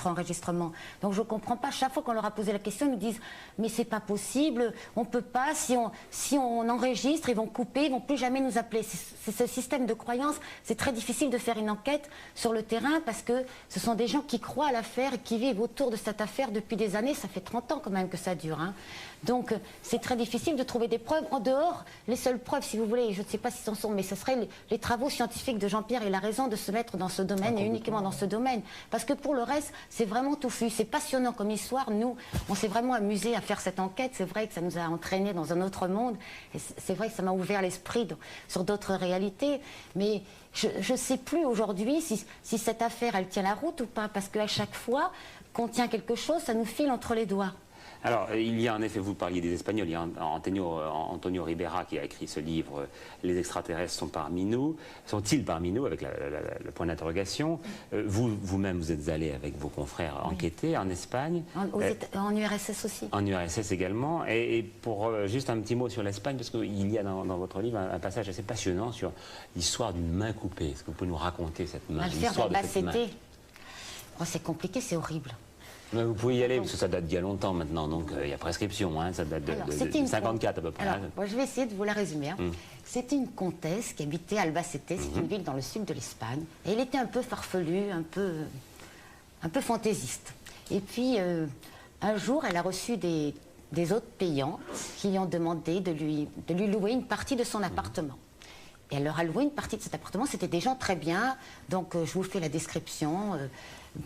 enregistrements. Donc je ne comprends pas. Chaque fois qu'on leur a posé la question, ils nous disent « Mais c'est pas possible, on ne peut pas. Si on enregistre, ils vont couper, ils ne vont plus jamais nous appeler. » C'est ce système de croyance. C'est très difficile de faire une enquête sur le terrain parce que ce sont des gens qui croient à l'affaire et qui vivent autour de cette affaire depuis des années. Ça fait 30 ans quand même que ça dure. Donc c'est très difficile de trouver des preuves. En dehors, les seules preuves, si vous voulez, je ne sais pas si ce sont, mais ce seraient les travaux scientifiques de Jean-Pierre. Il a raison de se mettre dans ce domaine et uniquement dans ce domaine. Parce que pour le reste, c'est vraiment touffu. C'est passionnant comme histoire. Nous, on s'est vraiment amusé à faire cette enquête. C'est vrai que ça nous a entraînés dans un autre monde. Et c'est vrai que ça m'a ouvert l'esprit sur d'autres réalités. Mais je ne sais plus aujourd'hui si cette affaire, elle tient la route ou pas. Parce qu'à chaque fois qu'on tient quelque chose, ça nous file entre les doigts. Alors, il y a en effet, vous parliez des Espagnols, il y a Antonio Ribera qui a écrit ce livre, Les extraterrestres sont parmi nous, sont-ils parmi nous, avec le point d'interrogation. Vous-même, vous êtes allé avec vos confrères enquêter en Espagne. En URSS aussi. En URSS également. Et pour juste un petit mot sur l'Espagne, parce qu'il y a dans votre livre un passage assez passionnant sur l'histoire d'une main coupée. Est-ce que vous pouvez nous raconter cette main, l'histoire de cette main? Oh, c'est compliqué, c'est horrible. Mais vous pouvez y aller, parce que ça date d'il y a longtemps maintenant, donc il y a prescription, hein, ça date de 54 à peu près. Alors, moi, je vais essayer de vous la résumer. Hein. C'était une comtesse qui habitait Albacete, c'est une ville dans le sud de l'Espagne, et elle était un peu farfelue, un peu fantaisiste. Et puis, un jour, elle a reçu des hôtes payants qui lui ont demandé de lui louer une partie de son appartement. Et elle leur a loué une partie de cet appartement, c'était des gens très bien, donc je vous fais la description.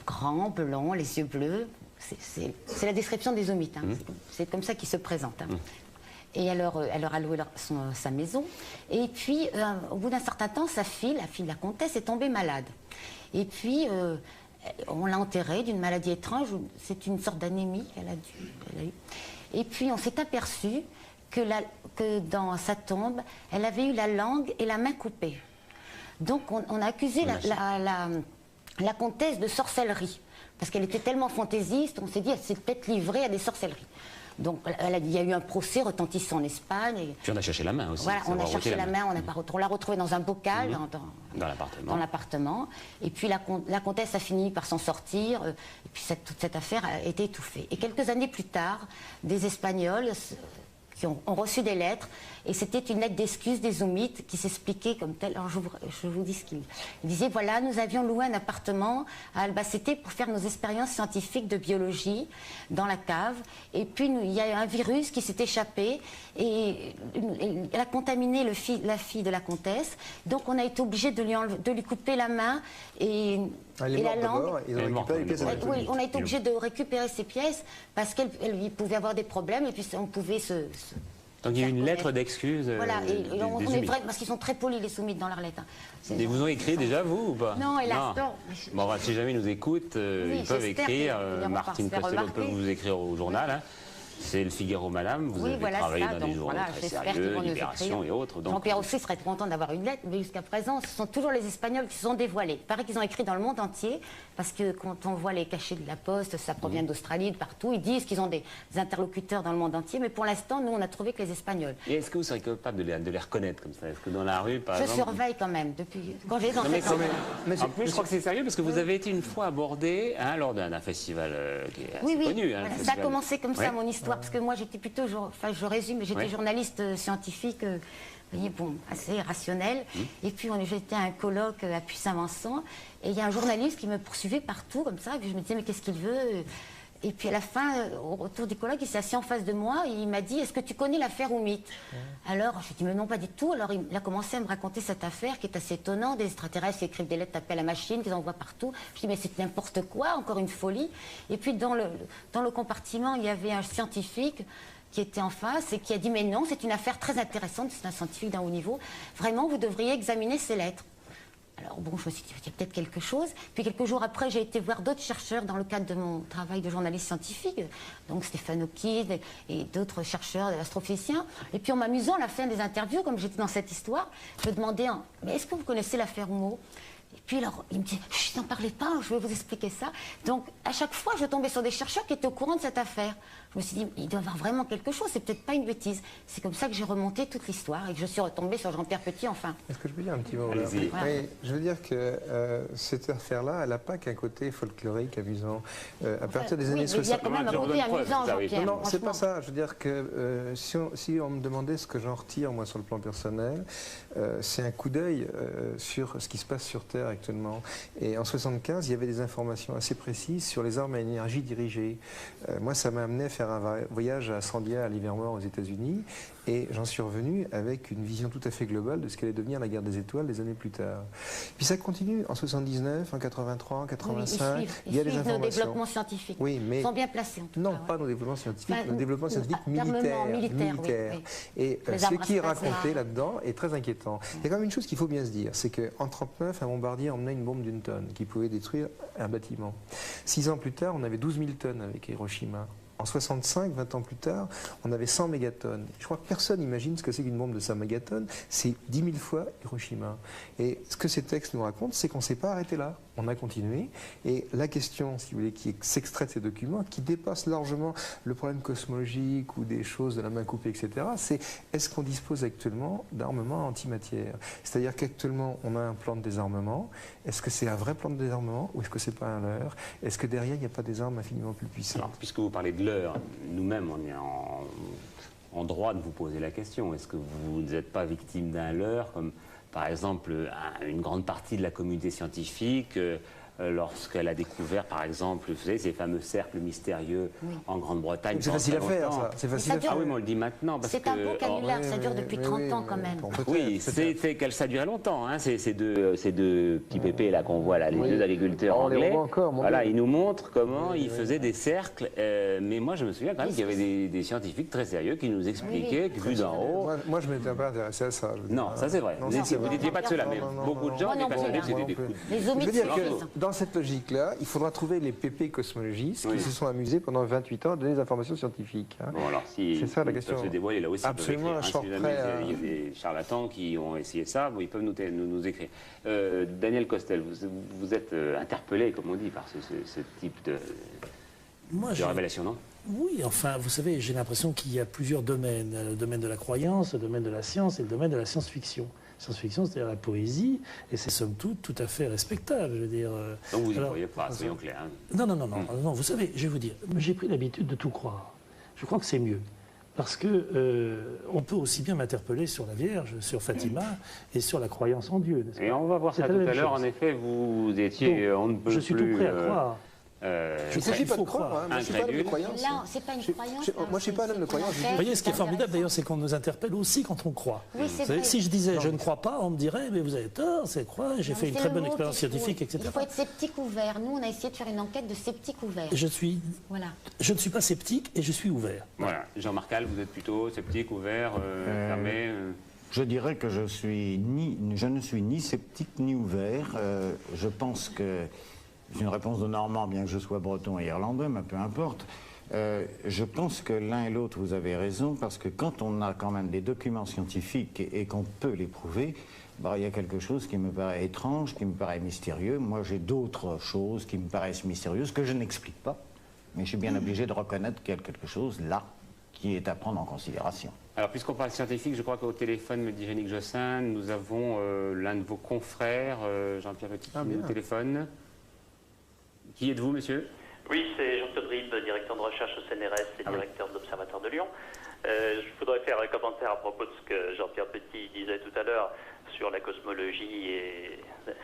Grand, blond, les yeux bleus. C'est la description des Zoomites. Hein. C'est comme ça qu'ils se présentent. Hein. Et elle leur a loué sa maison. Et puis, au bout d'un certain temps, sa fille, la fille de la comtesse, est tombée malade. Et puis, on l'a enterrée d'une maladie étrange. C'est une sorte d'anémie qu'elle a eu. Et puis, on s'est aperçu que dans sa tombe, elle avait eu la langue et la main coupées. Donc, on a accusé la comtesse de sorcellerie, parce qu'elle était tellement fantaisiste, on s'est dit, elle s'est peut-être livrée à des sorcelleries. Donc il y a eu un procès retentissant en Espagne. Et puis on a cherché la main aussi. Voilà, on a cherché la main, on l'a retrouvée dans un bocal dans l'appartement. Et puis la comtesse a fini par s'en sortir, et puis toute cette affaire a été étouffée. Et quelques années plus tard, des Espagnols qui ont reçu des lettres, et c'était une lettre d'excuse des Zoomites qui s'expliquait comme telle. Alors je vous dis ce qu'il disait. Voilà, nous avions loué un appartement à Albacete pour faire nos expériences scientifiques de biologie dans la cave, et puis il y a un virus qui s'est échappé, et elle a contaminé la fille de la comtesse, donc on a été obligé de lui couper la main et la langue. Oui, on a été obligé de récupérer ces pièces, parce qu'elle pouvait avoir des problèmes, et puis on pouvait Donc il y a eu une lettre d'excuse. Voilà, on est vrai, parce qu'ils sont très polis les Zoomites dans leurs lettres. Et vous ont écrit déjà, vous, ou pas? Non, hélas, non. Bon, si jamais ils nous écoutent, ils peuvent écrire. Martine Pesselot peut vous écrire au journal. Hein. C'est le Figaro, madame. Vous avez travaillé dans des journaux très sérieux, Libération et autres. Jean-Pierre aussi serait content d'avoir une lettre, mais jusqu'à présent, ce sont toujours les Espagnols qui se sont dévoilés. Il paraît qu'ils ont écrit dans le monde entier, parce que quand on voit les cachets de la Poste, ça provient d'Australie, de partout. Ils disent qu'ils ont des interlocuteurs dans le monde entier, mais pour l'instant, nous, on a trouvé que les Espagnols. Et est-ce que vous serez capable de les reconnaître comme ça? Est-ce que dans la rue, par exemple... Je surveille quand même, depuis... Quand j'ai dans En plus, je crois que c'est sérieux, parce que vous avez été une fois abordé lors d'un festival qui est assez connu. Voilà. Ça a commencé comme ça, mon histoire, parce que moi, j'étais plutôt, je résume, j'étais journaliste scientifique, assez rationnel. Et puis j'étais à un colloque à Puy-Saint-Vincent, et il y a un journaliste qui me poursuivait partout comme ça, et puis je me disais mais qu'est-ce qu'il veut? Et puis à la fin, au retour du colloque, il s'est assis en face de moi et il m'a dit, est-ce que tu connais l'affaire Oumite? Alors je lui ai dit, mais non, pas du tout. Alors il a commencé à me raconter cette affaire qui est assez étonnante, des extraterrestres qui écrivent des lettres tapées à la machine, qu'ils envoient partout. Je lui ai dit, mais c'est n'importe quoi, encore une folie. Et puis dans le compartiment, il y avait un scientifique qui était en face et qui a dit, mais non, c'est une affaire très intéressante, c'est un scientifique d'un haut niveau. Vraiment, vous devriez examiner ces lettres. Alors bon, je me suis dit, il y a peut-être quelque chose. Puis quelques jours après, j'ai été voir d'autres chercheurs dans le cadre de mon travail de journaliste scientifique, donc Stéphane Hawking et d'autres chercheurs, astrophysiciens. Et puis en m'amusant à la fin des interviews, comme j'étais dans cette histoire, je me demandais, mais est-ce que vous connaissez l'affaire Humo? Et puis alors, il me dit, n'en parlez pas, je vais vous expliquer ça. Donc à chaque fois, je tombais sur des chercheurs qui étaient au courant de cette affaire. Je me suis dit, il doit y avoir vraiment quelque chose, c'est peut-être pas une bêtise. C'est comme ça que j'ai remonté toute l'histoire et que je suis retombée sur Jean-Pierre Petit, enfin. Est-ce que je peux dire un petit mot là? Oui, je veux dire que cette affaire-là, elle n'a pas qu'un côté folklorique, amusant. À partir des années 60... Il y a quand même un côté amusant, Jean-Pierre. Non, c'est pas ça. Je veux dire que si on me demandait ce que j'en retire, moi, sur le plan personnel, c'est un coup d'œil sur ce qui se passe sur Terre actuellement. Et en 75, il y avait des informations assez précises sur les armes à énergie dirigée. Moi, ça m'a amené à faire un voyage à Sandia, à Livermore, aux États-Unis, et j'en suis revenu avec une vision tout à fait globale de ce qu'allait devenir la guerre des étoiles des années plus tard. Puis ça continue en 79, en 83, en 85. Oui, il y a des informations. Nos développements scientifiques. Oui, mais sont bien placés en tout non, cas. Pas nos développements scientifiques, nos développements scientifiques militaires. Oui. Et ce qui est raconté là-dedans est très inquiétant. Il y a quand même une chose qu'il faut bien se dire, c'est qu'en 1939, un bombardier emmenait une bombe d'1 tonne qui pouvait détruire un bâtiment. 6 ans plus tard, on avait 12 000 tonnes avec Hiroshima. En 65, 20 ans plus tard, on avait 100 mégatonnes. Je crois que personne n'imagine ce que c'est qu'une bombe de 100 mégatonnes. C'est 10 000 fois Hiroshima. Et ce que ces textes nous racontent, c'est qu'on ne s'est pas arrêté là. On a continué. Et la question, si vous voulez, qui s'extrait de ces documents, qui dépasse largement le problème cosmologique ou des choses de la main coupée, etc., c'est est-ce qu'on dispose actuellement d'armements antimatière? C'est-à-dire qu'actuellement, on a un plan de désarmement. Est-ce que c'est un vrai plan de désarmement ou est-ce que c'est pas un leurre? Est-ce que derrière, il n'y a pas des armes infiniment plus puissantes? Alors, puisque vous parlez de l'heure, nous-mêmes, on est en droit de vous poser la question. Est-ce que vous n'êtes pas victime d'un leurre, comme par exemple une grande partie de la communauté scientifique, lorsqu'elle a découvert, par exemple, vous savez, ces fameux cercles mystérieux en Grande-Bretagne? C'est facile à faire, ça. C'est facile à faire. Ah oui, mais on le dit maintenant. C'est un beau canular, ça dure depuis 30 ans quand même. Oui, ça dure longtemps. Hein. Ces deux petits pépés là qu'on voit là, les deux agriculteurs anglais. Voilà, ils nous montrent comment ils faisaient des cercles. Mais moi, je me souviens quand même qu'il y avait des scientifiques très sérieux qui nous expliquaient que vu d'en haut. Moi, je ne m'étais pas intéressé à ça. Non, ça c'est vrai. Vous n'étiez pas de ceux-là, mais beaucoup de gens étaient persuadés que c'était des coups. Je veux dire que dans cette logique-là, il faudra trouver les pépés cosmologistes qui se sont amusés pendant 28 ans à donner des informations scientifiques. Hein. Bon, alors, si c'est ça la question. Se dévoiler là aussi. Absolument, si jamais il y a des charlatans qui ont essayé ça, bon, ils peuvent nous écrire. Daniel Costel, vous êtes interpellé, comme on dit, par ce type de révélation, non? Oui, enfin, vous savez, j'ai l'impression qu'il y a plusieurs domaines. Le domaine de la croyance, le domaine de la science et le domaine de la science-fiction. Science-fiction, c'est-à-dire la poésie, et c'est somme toute tout à fait respectable, je veux dire. Donc vous n'y croyez pas, soyons clairs. Hein. Non, non, vous savez, je vais vous dire, j'ai pris l'habitude de tout croire. Je crois que c'est mieux. Parce que on peut aussi bien m'interpeller sur la Vierge, sur Fatima et sur la croyance en Dieu. Et on va voir ça tout à l'heure. En effet, vous étiez, on ne peut plus... Je suis tout prêt à croire. Je ne suis pas de croire, moi je ne suis pas un homme de croyance. Là, c'est pas une croyance. Moi je ne suis pas un homme de croyance. Vous voyez, ce qui est formidable d'ailleurs, c'est qu'on nous interpelle aussi quand on croit. Oui, vous savez, si je disais je ne crois pas, on me dirait mais vous avez tort, c'est croire, j'ai fait une très bonne expérience scientifique, etc. Il faut être sceptique ouvert. Nous, on a essayé de faire une enquête de sceptique ouvert. Je ne suis pas sceptique et je suis ouvert. Voilà. Jean-Marc Al, vous êtes plutôt sceptique, ouvert, fermé Je dirais que je ne suis ni sceptique ni ouvert. Je pense que c'est une réponse de Normand, bien que je sois breton et irlandais, mais peu importe. Je pense que l'un et l'autre, vous avez raison, parce que quand on a quand même des documents scientifiques et qu'on peut les prouver, il y a quelque chose qui me paraît étrange, qui me paraît mystérieux. Moi, j'ai d'autres choses qui me paraissent mystérieuses, que je n'explique pas, mais je suis bien obligé de reconnaître qu'il y a quelque chose là qui est à prendre en considération. Alors, puisqu'on parle scientifique, je crois qu'au téléphone, me dit Yannick Jossin, nous avons l'un de vos confrères, Jean-Pierre Petit, qui nous téléphone. Qui êtes-vous, monsieur? Oui, c'est Jean-Claude Rib, directeur de recherche au CNRS et directeur de l'Observatoire de Lyon. Je voudrais faire un commentaire à propos de ce que Jean-Pierre Petit disait tout à l'heure sur la cosmologie et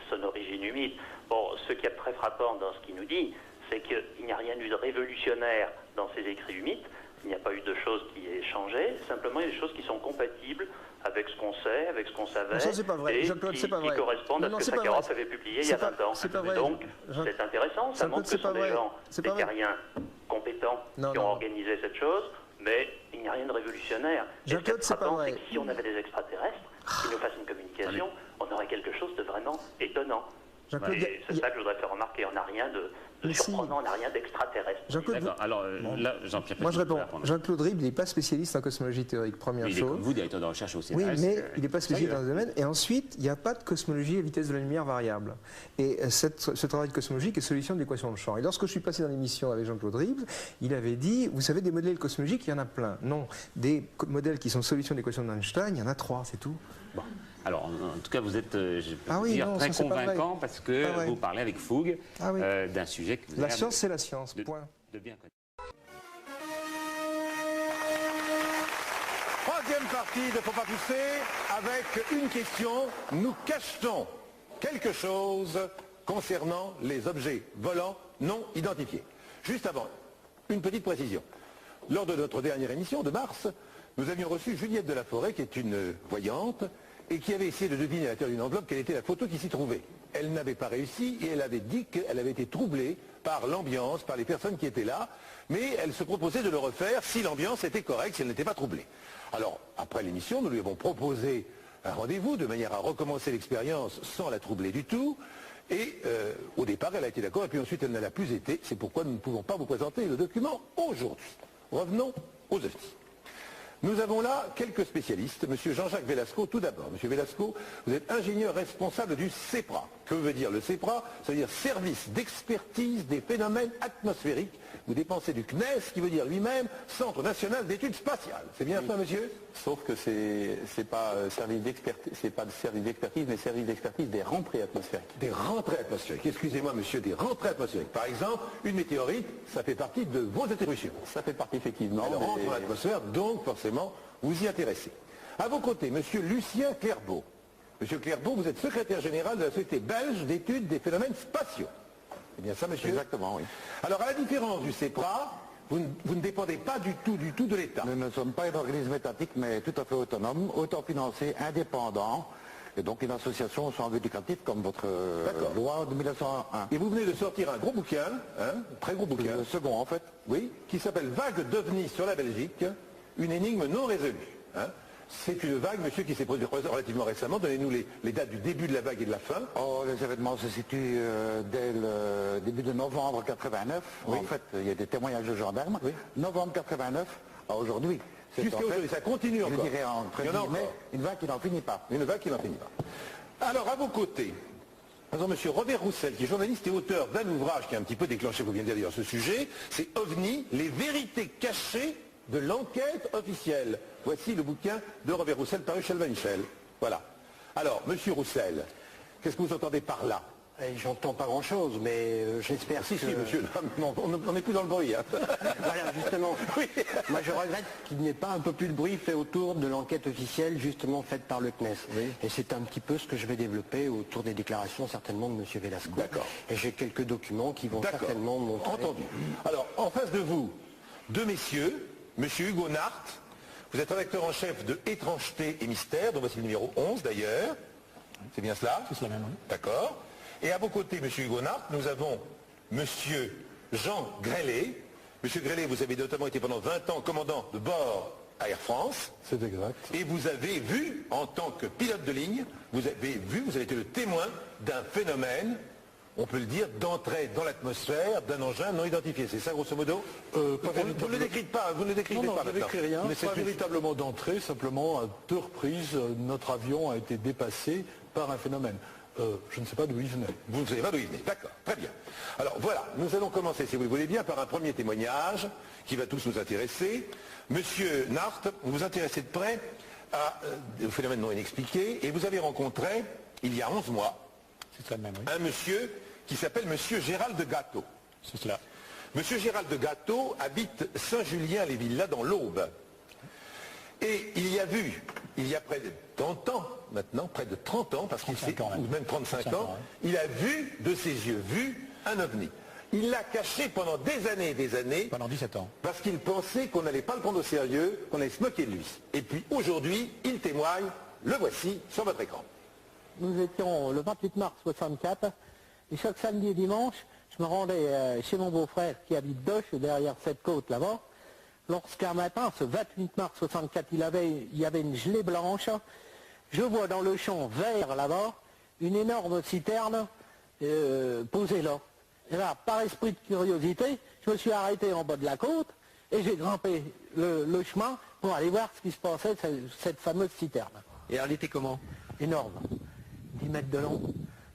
son origine humide. Bon, ce qui est très frappant dans ce qu'il nous dit, c'est qu'il n'y a rien eu de révolutionnaire dans ces écrits humides. Il n'y a pas eu de choses qui aient changé. Simplement, il y a des choses qui sont compatibles avec ce qu'on sait, avec ce qu'on savait, ça, c'est pas vrai. et qui correspondent à ce que Sakharov avait publié il y a 20 ans. Donc, c'est intéressant, ça montre que ce sont des gens, des terriens compétents qui ont organisé cette chose, mais il n'y a rien de révolutionnaire. Jean-Claude, c'est pas vrai. C'est que si on avait des extraterrestres qui nous fassent une communication, on aurait quelque chose de vraiment étonnant. Et c'est ça que je voudrais faire remarquer. On n'a rien de surprenant, on n'a rien d'extraterrestre. D'accord. Alors là, Jean-Pierre Petit. Moi je réponds. Jean-Claude Rib, il n'est pas spécialiste en cosmologie théorique, première chose. Il est comme vous, directeur de recherche au CNRS. Oui, mais il n'est pas spécialiste dans le domaine. Et ensuite, il n'y a pas de cosmologie à vitesse de la lumière variable. Et ce travail de cosmologie est solution de l'équation de champ. Et lorsque je suis passé dans l'émission avec Jean-Claude Rib, il avait dit, vous savez, des modèles cosmologiques, il y en a plein. Non, des modèles qui sont solution de l'équation d'Einstein, il y en a 3, c'est tout. Bon. Alors, en tout cas, vous êtes, je peux dire, très convaincant parce que vous parlez avec fougue d'un sujet que vous avez... La science, c'est la science, point. De bien connaître. Troisième partie de Faut pas pousser, avec une question. Nous cachetons quelque chose concernant les objets volants non identifiés. Juste avant, une petite précision. Lors de notre dernière émission de mars, nous avions reçu Juliette de la Forêt, qui est une voyante, et qui avait essayé de deviner à l'intérieur d'une enveloppe quelle était la photo qui s'y trouvait. Elle n'avait pas réussi et elle avait dit qu'elle avait été troublée par l'ambiance, par les personnes qui étaient là, mais elle se proposait de le refaire si l'ambiance était correcte, si elle n'était pas troublée. Alors, après l'émission, nous lui avons proposé un rendez-vous de manière à recommencer l'expérience sans la troubler du tout, Et au départ, elle a été d'accord, et puis ensuite, elle ne l'a plus été. C'est pourquoi nous ne pouvons pas vous présenter le document aujourd'hui. Revenons aux ovnis. Nous avons là quelques spécialistes. Monsieur Jean-Jacques Velasco, tout d'abord. Monsieur Velasco, vous êtes ingénieur responsable du CEPRA. Que veut dire le CEPRA? Ça veut dire Service d'expertise des phénomènes atmosphériques. Vous dépensez du CNES, qui veut dire lui-même Centre national d'études spatiales. C'est bien ça, monsieur? Sauf que c'est pas service d'expertise, c'est pas de service d'expertise, mais service d'expertise des rentrées atmosphériques. Des rentrées atmosphériques. Excusez-moi, monsieur, des rentrées atmosphériques. Par exemple, une météorite, ça fait partie de vos attributions. Ça fait partie effectivement. Elle rentre dans l'atmosphère, donc forcément, vous y intéressez. À vos côtés, monsieur Lucien Clairbeau. Monsieur Clairbeau, vous êtes secrétaire général de la Société belge d'études des phénomènes spatiaux. C'est bien ça, monsieur? Exactement, oui. Alors, à la différence du CEPRA, vous ne dépendez pas du tout de l'État. Nous ne sommes pas un organisme étatique, mais tout à fait autonome, autofinancé, indépendant, et donc une association sans but lucratif comme votre loi de 1901. Et vous venez de sortir un gros bouquin, un très gros bouquin. Le second, en fait. Oui, qui s'appelle Vague d'ovnis sur la Belgique, une énigme non résolue. Hein. C'est une vague, monsieur, qui s'est produite relativement récemment. Donnez-nous les dates du début de la vague et de la fin. Oh, les événements se situent dès le début de novembre 89. Oui. En fait, il y a des témoignages de gendarmes. Oui. Novembre 89 à aujourd'hui. Jusqu'à aujourd'hui, ça continue encore. Je dirais entre guillemets, une vague qui n'en finit pas. Une vague qui n'en finit pas. Alors, à vos côtés, par exemple, monsieur Robert Roussel, qui est journaliste et auteur d'un ouvrage qui a un petit peu déclenché, vous venez de dire d'ailleurs, ce sujet, c'est OVNI, les vérités cachées de l'enquête officielle. Voici le bouquin de Robert Roussel paru chez Albin Michel. Voilà. Alors, monsieur Roussel, qu'est-ce que vous entendez par là? J'entends pas grand-chose, mais j'espère Si, monsieur, non, on n'est plus dans le bruit. Hein. Voilà, justement. Oui. Moi, je regrette qu'il n'y ait pas un peu plus de bruit fait autour de l'enquête officielle, justement faite par le CNES. Oui. Et c'est un petit peu ce que je vais développer autour des déclarations, certainement, de monsieur Velasco. D'accord. Et j'ai quelques documents qui vont certainement montrer... Entendu. Alors, en face de vous, deux messieurs, monsieur Hugo Nart, vous êtes rédacteur en chef de Étrangeté et Mystère, dont voici le numéro 11 d'ailleurs. C'est bien cela? C'est cela même, oui. D'accord. Et à vos côtés, monsieur Hugo Nart, nous avons monsieur Jean Grellet. Monsieur Grellet, vous avez notamment été pendant 20 ans commandant de bord à Air France. C'est exact. Et vous avez vu, en tant que pilote de ligne, vous avez été le témoin d'un phénomène, on peut le dire, d'entrée dans l'atmosphère d'un engin non identifié. C'est ça, grosso modo? Vous ne le décrivez pas, vous ne le décrivez pas maintenant. Je ne décris rien. Mais c'est pas véritablement d'entrée, simplement à 2 reprises, notre avion a été dépassé par un phénomène. Je ne sais pas d'où il venait. Vous ne savez pas d'où il venait, d'accord, très bien. Alors voilà, nous allons commencer, si vous le voulez bien, par un premier témoignage qui va tous nous intéresser. Monsieur Nart, vous vous intéressez de près au phénomène non inexpliqué, et vous avez rencontré, il y a 11 mois, un monsieur qui s'appelle monsieur Gérald de Gâteau. C'est cela. Monsieur Gérald de Gâteau habite Saint-Julien-les-Villas dans l'Aube. Et il y a vu, il y a près de 30 ans maintenant, près de 30 ans, parce qu'il s'est, ou même 35 ans, il a vu de ses yeux, un ovni. Il l'a caché pendant des années et des années. Pendant 17 ans. Parce qu'il pensait qu'on n'allait pas le prendre au sérieux, qu'on allait se moquer de lui. Et puis aujourd'hui, il témoigne, le voici sur votre écran. Nous étions le 28 mars 64, et chaque samedi et dimanche, je me rendais chez mon beau-frère qui habite Doche, derrière cette côte là-bas. Lorsqu'un matin, ce 28 mars 64, il y avait une gelée blanche, je vois dans le champ vert là-bas une énorme citerne posée là. Et là, par esprit de curiosité, je me suis arrêté en bas de la côte et j'ai grimpé le chemin pour aller voir ce qui se passait, cette fameuse citerne. Et elle était comment? Énorme. 10 mètres de long,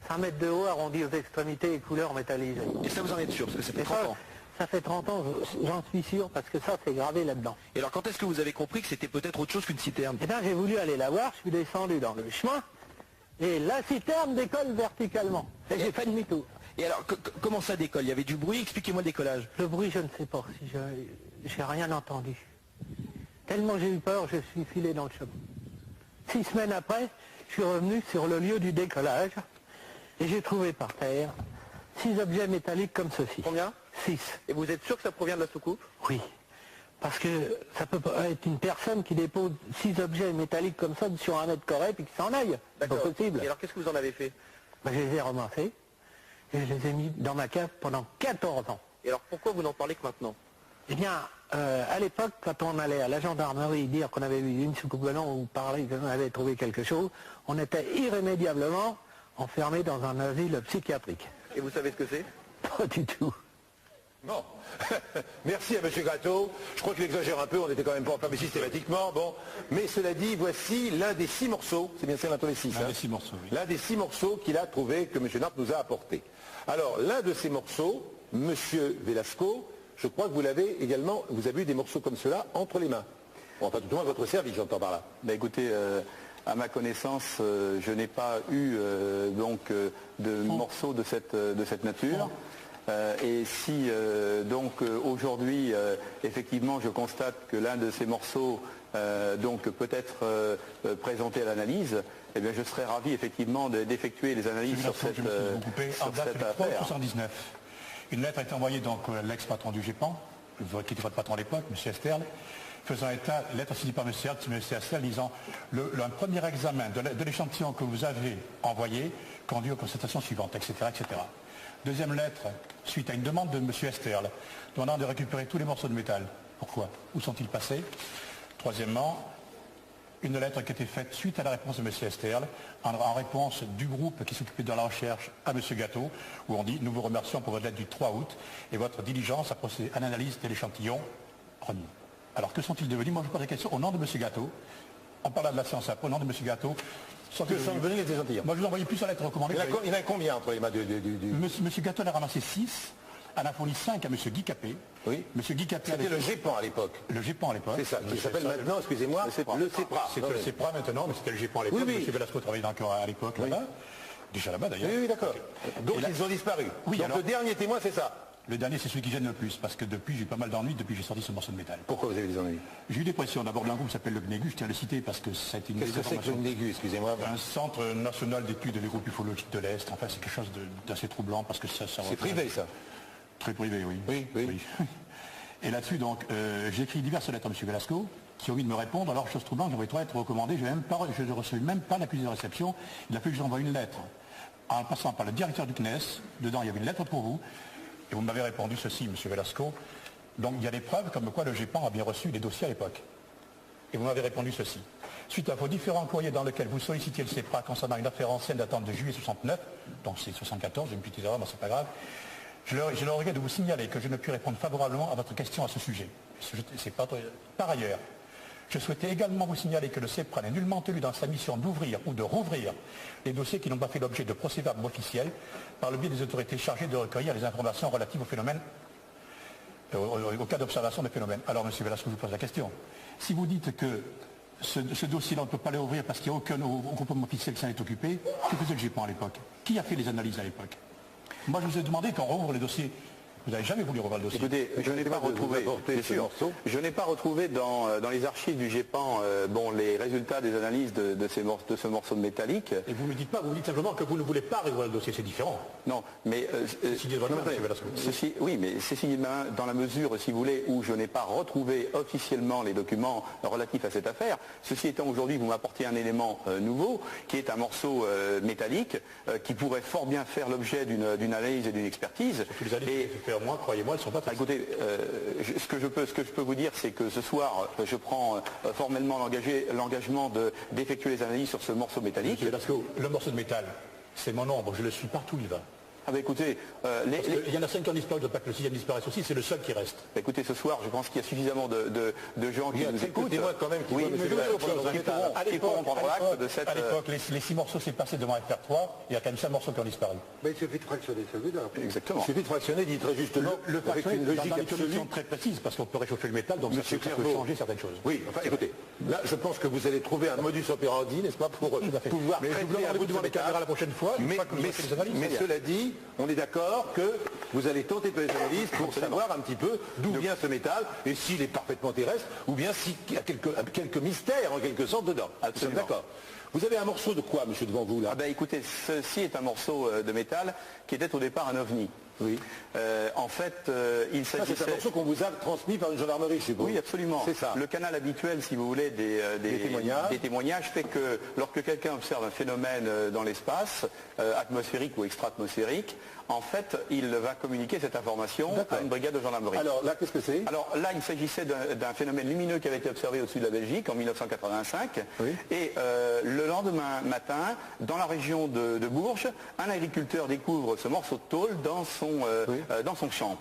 5 mètres de haut, arrondi aux extrémités et couleurs métallisées. Et ça, vous en êtes sûr? Parce que ça fait 30 ans. Ça fait 30 ans, j'en suis sûr, parce que ça, c'est gravé là-dedans. Et alors, quand est-ce que vous avez compris que c'était peut-être autre chose qu'une citerne? Eh bien, j'ai voulu aller la voir, je suis descendu dans le chemin, et la citerne décolle verticalement. Et j'ai fait demi-tour. Et alors, comment ça décolle? Il y avait du bruit? Expliquez-moi le décollage. Le bruit, je ne sais pas, si j'ai rien entendu. Tellement j'ai eu peur, je suis filé dans le chemin. 6 semaines après, je suis revenu sur le lieu du décollage, et j'ai trouvé par terre 6 objets métalliques comme ceci. Combien? 6. Et vous êtes sûr que ça provient de la soucoupe? Oui. Parce que ça peut pas être une personne qui dépose 6 objets métalliques comme ça sur 1 mètre carré puis qui s'en aille. C'est pas possible. Et alors qu'est-ce que vous en avez fait? Ben, je les ai ramassés et je les ai mis dans ma cave pendant 14 ans. Et alors pourquoi vous n'en parlez que maintenant? Eh bien, à l'époque, quand on allait à la gendarmerie dire qu'on avait vu une soucoupe ballon ou parler qu'on avait trouvé quelque chose, on était irrémédiablement enfermé dans un asile psychiatrique. Et vous savez ce que c'est? Pas du tout. Non. Merci à M. Gratteau. Je crois qu'il exagère un peu, on n'était quand même pas enfermé systématiquement. Bon. Mais cela dit, voici l'un des 6 morceaux, c'est bien ça, l'un des 6. L'un des 6 morceaux, oui. L'un des 6 morceaux qu'il a trouvé, que M. Nart nous a apporté. Alors, l'un de ces morceaux, M. Velasco, je crois que vous l'avez également, vous avez eu des morceaux comme cela entre les mains. Bon, enfin, tout au moins votre service, j'entends par là. Ben écoutez, à ma connaissance, je n'ai pas eu de morceaux de cette nature. Et si aujourd'hui, effectivement, je constate que l'un de ces morceaux peut être présenté à l'analyse, eh bien, je serais ravi effectivement d'effectuer les analyses sur cette affaire. 1979. Une lettre a été envoyée donc à l'ex-patron du GEPAN, qui était votre patron à l'époque, M. Esterle, faisant état, lettre signée par M. Esterle, disant un premier examen de l'échantillon que vous avez envoyé conduit aux constatations suivantes, etc., etc. Deuxième lettre, suite à une demande de M. Esterle, demandant de récupérer tous les morceaux de métal. Pourquoi? Où sont-ils passés? Troisièmement, une lettre qui a été faite suite à la réponse de M. Esterle, en réponse du groupe qui s'occupait de la recherche à M. Gâteau, où on dit « Nous vous remercions pour votre lettre du 3 août et votre diligence à procéder à l'analyse de l'échantillon remis ». Alors que sont-ils devenus? Moi je pose la question au nom de M. Gâteau. On parle de la science après, au nom de M. Gâteau. Que sont devenus les échantillons? Moi je vous envoyais plus la lettre recommandée. Il y en a combien entre les mains du... M. Gâteau en a ramassé 6. En a fourni 5 à M. Guy Capet. Oui. M. Guy Capet. C'était le GEPAN à l'époque. Le GEPAN à l'époque. C'est ça, qui s'appelle maintenant, excusez-moi, le CEPRA. C'est le CEPRA maintenant, mais c'était le GEPAN à l'époque. Oui, oui. M. Velasco travaillait encore à l'époque là-bas. Déjà là-bas d'ailleurs. Oui, d'accord. Donc ils ont disparu. Oui, donc alors, le dernier témoin, c'est ça. Le dernier, c'est celui qui gêne le plus, parce que depuis, j'ai eu pas mal d'ennuis depuis que j'ai sorti ce morceau de métal. Pourquoi vous avez des ennuis? J'ai eu des pressions. D'abord d'un groupe qui s'appelle le GNEGU, je tiens à le citer parce que ça a été une Qu'est-ce que c'est que le GNEGU, excusez-moi? Un centre national d'études des groupes ufologiques de l'Est. Enfin, c'est quelque chose d'assez troublant parce que ça c'est privé, ça. Très privé, oui. Oui. Et là-dessus, donc, j'ai écrit diverses lettres à M. Velasco, qui ont envie de me répondre. Alors, chose troublante, j'envoie 3 lettres recommandées. Je ne recevais même pas l'accusé de réception. Il a fallu que j'envoie une lettre en passant par le directeur du CNES. Dedans, il y avait une lettre pour vous. Et vous m'avez répondu ceci, M. Velasco. Donc il y a des preuves comme quoi le GEPAN a bien reçu les dossiers à l'époque. Et vous m'avez répondu ceci. Suite à vos différents courriers dans lesquels vous sollicitiez le CEPRA concernant une affaire ancienne datant de juillet 69, donc c'est 74, j'ai une petite erreur, mais c'est pas grave, j'ai le regret de vous signaler que je ne puis répondre favorablement à votre question à ce sujet. Par ailleurs, je souhaitais également vous signaler que le CEPRA n'est nullement tenu dans sa mission d'ouvrir ou de rouvrir les dossiers qui n'ont pas fait l'objet de procès-verbaux officiels par le biais des autorités chargées de recueillir les informations relatives au phénomène, au cas d'observation des phénomènes. Alors, M. Velasco, je vous pose la question. Si vous dites que ce dossier-là, on ne peut pas l'ouvrir parce qu'il n'y a aucun groupement officiel qui s'en est occupé, que faisait le GEPAN à l'époque? Qui a fait les analyses à l'époque? Moi, je vous ai demandé qu'on rouvre les dossiers. Vous n'avez jamais voulu revoir le dossier. Écoutez, je n'ai pas retrouvé, je n'ai pas retrouvé dans les archives du GEPAN les résultats des analyses de ce morceau de métallique. Et vous ne me dites pas, vous me dites simplement que vous ne voulez pas revoir le dossier, c'est différent. Non, mais oui, mais c'est signé de ma main dans la mesure, si vous voulez, où je n'ai pas retrouvé officiellement les documents relatifs à cette affaire. Ceci étant, aujourd'hui, vous m'apportez un élément nouveau, qui est un morceau métallique, qui pourrait fort bien faire l'objet d'une analyse et d'une expertise. Moi, croyez-moi, elles ne sont pas très... Écoutez, ce que je peux vous dire, c'est que ce soir, je prends formellement l'engagement d'effectuer les analyses sur ce morceau métallique. Parce que le morceau de métal, c'est mon ombre, je le suis partout où il va. Ah bah écoutez, il y en a 5 qui ont disparu, je ne veux pas que le 6e disparaisse aussi, c'est le seul qui reste. Bah écoutez, ce soir, je pense qu'il y a suffisamment de gens qui nous écoutent. Quand même, qui pourront prendre acte de cette... À l'époque, les 6 morceaux s'est passé devant FR3, il y a quand même 5 morceaux qui ont disparu. Mais il suffit de fractionner celui-là. Exactement. Il suffit de fractionner, dit très justement, avec une logique absolue. Très précise, parce qu'on peut réchauffer le métal, donc ça peut changer certaines choses. Oui, enfin écoutez, là je pense que vous allez trouver un modus operandi, n'est-ce pas, pour pouvoir traiter à bout devant les caméras la prochaine fois, mais cela dit, on est d'accord que vous allez tenter de faire les analyses pour savoir un petit peu d'où vient ce métal et s'il est parfaitement terrestre ou bien s'il y a quelques mystères en quelque sorte dedans. Absolument. D'accord. Vous avez un morceau de quoi, monsieur, devant vous là? Ah ben écoutez, ceci est un morceau de métal qui était au départ un ovni. Oui. En fait, il s'agissait... C'est un morceau qu'on vous a transmis par une gendarmerie, je suppose. Oui, absolument. C'est ça. Le canal habituel, si vous voulez, des témoignages fait que lorsque quelqu'un observe un phénomène dans l'espace, atmosphérique ou extra-atmosphérique, en fait, il va communiquer cette information à une brigade de gendarmerie. Alors là, qu'est-ce que c'est? Alors là, il s'agissait d'un phénomène lumineux qui avait été observé au-dessus de la Belgique en 1985. Oui. Et le lendemain matin, dans la région de Bourges, un agriculteur découvre ce morceau de tôle dans son champ.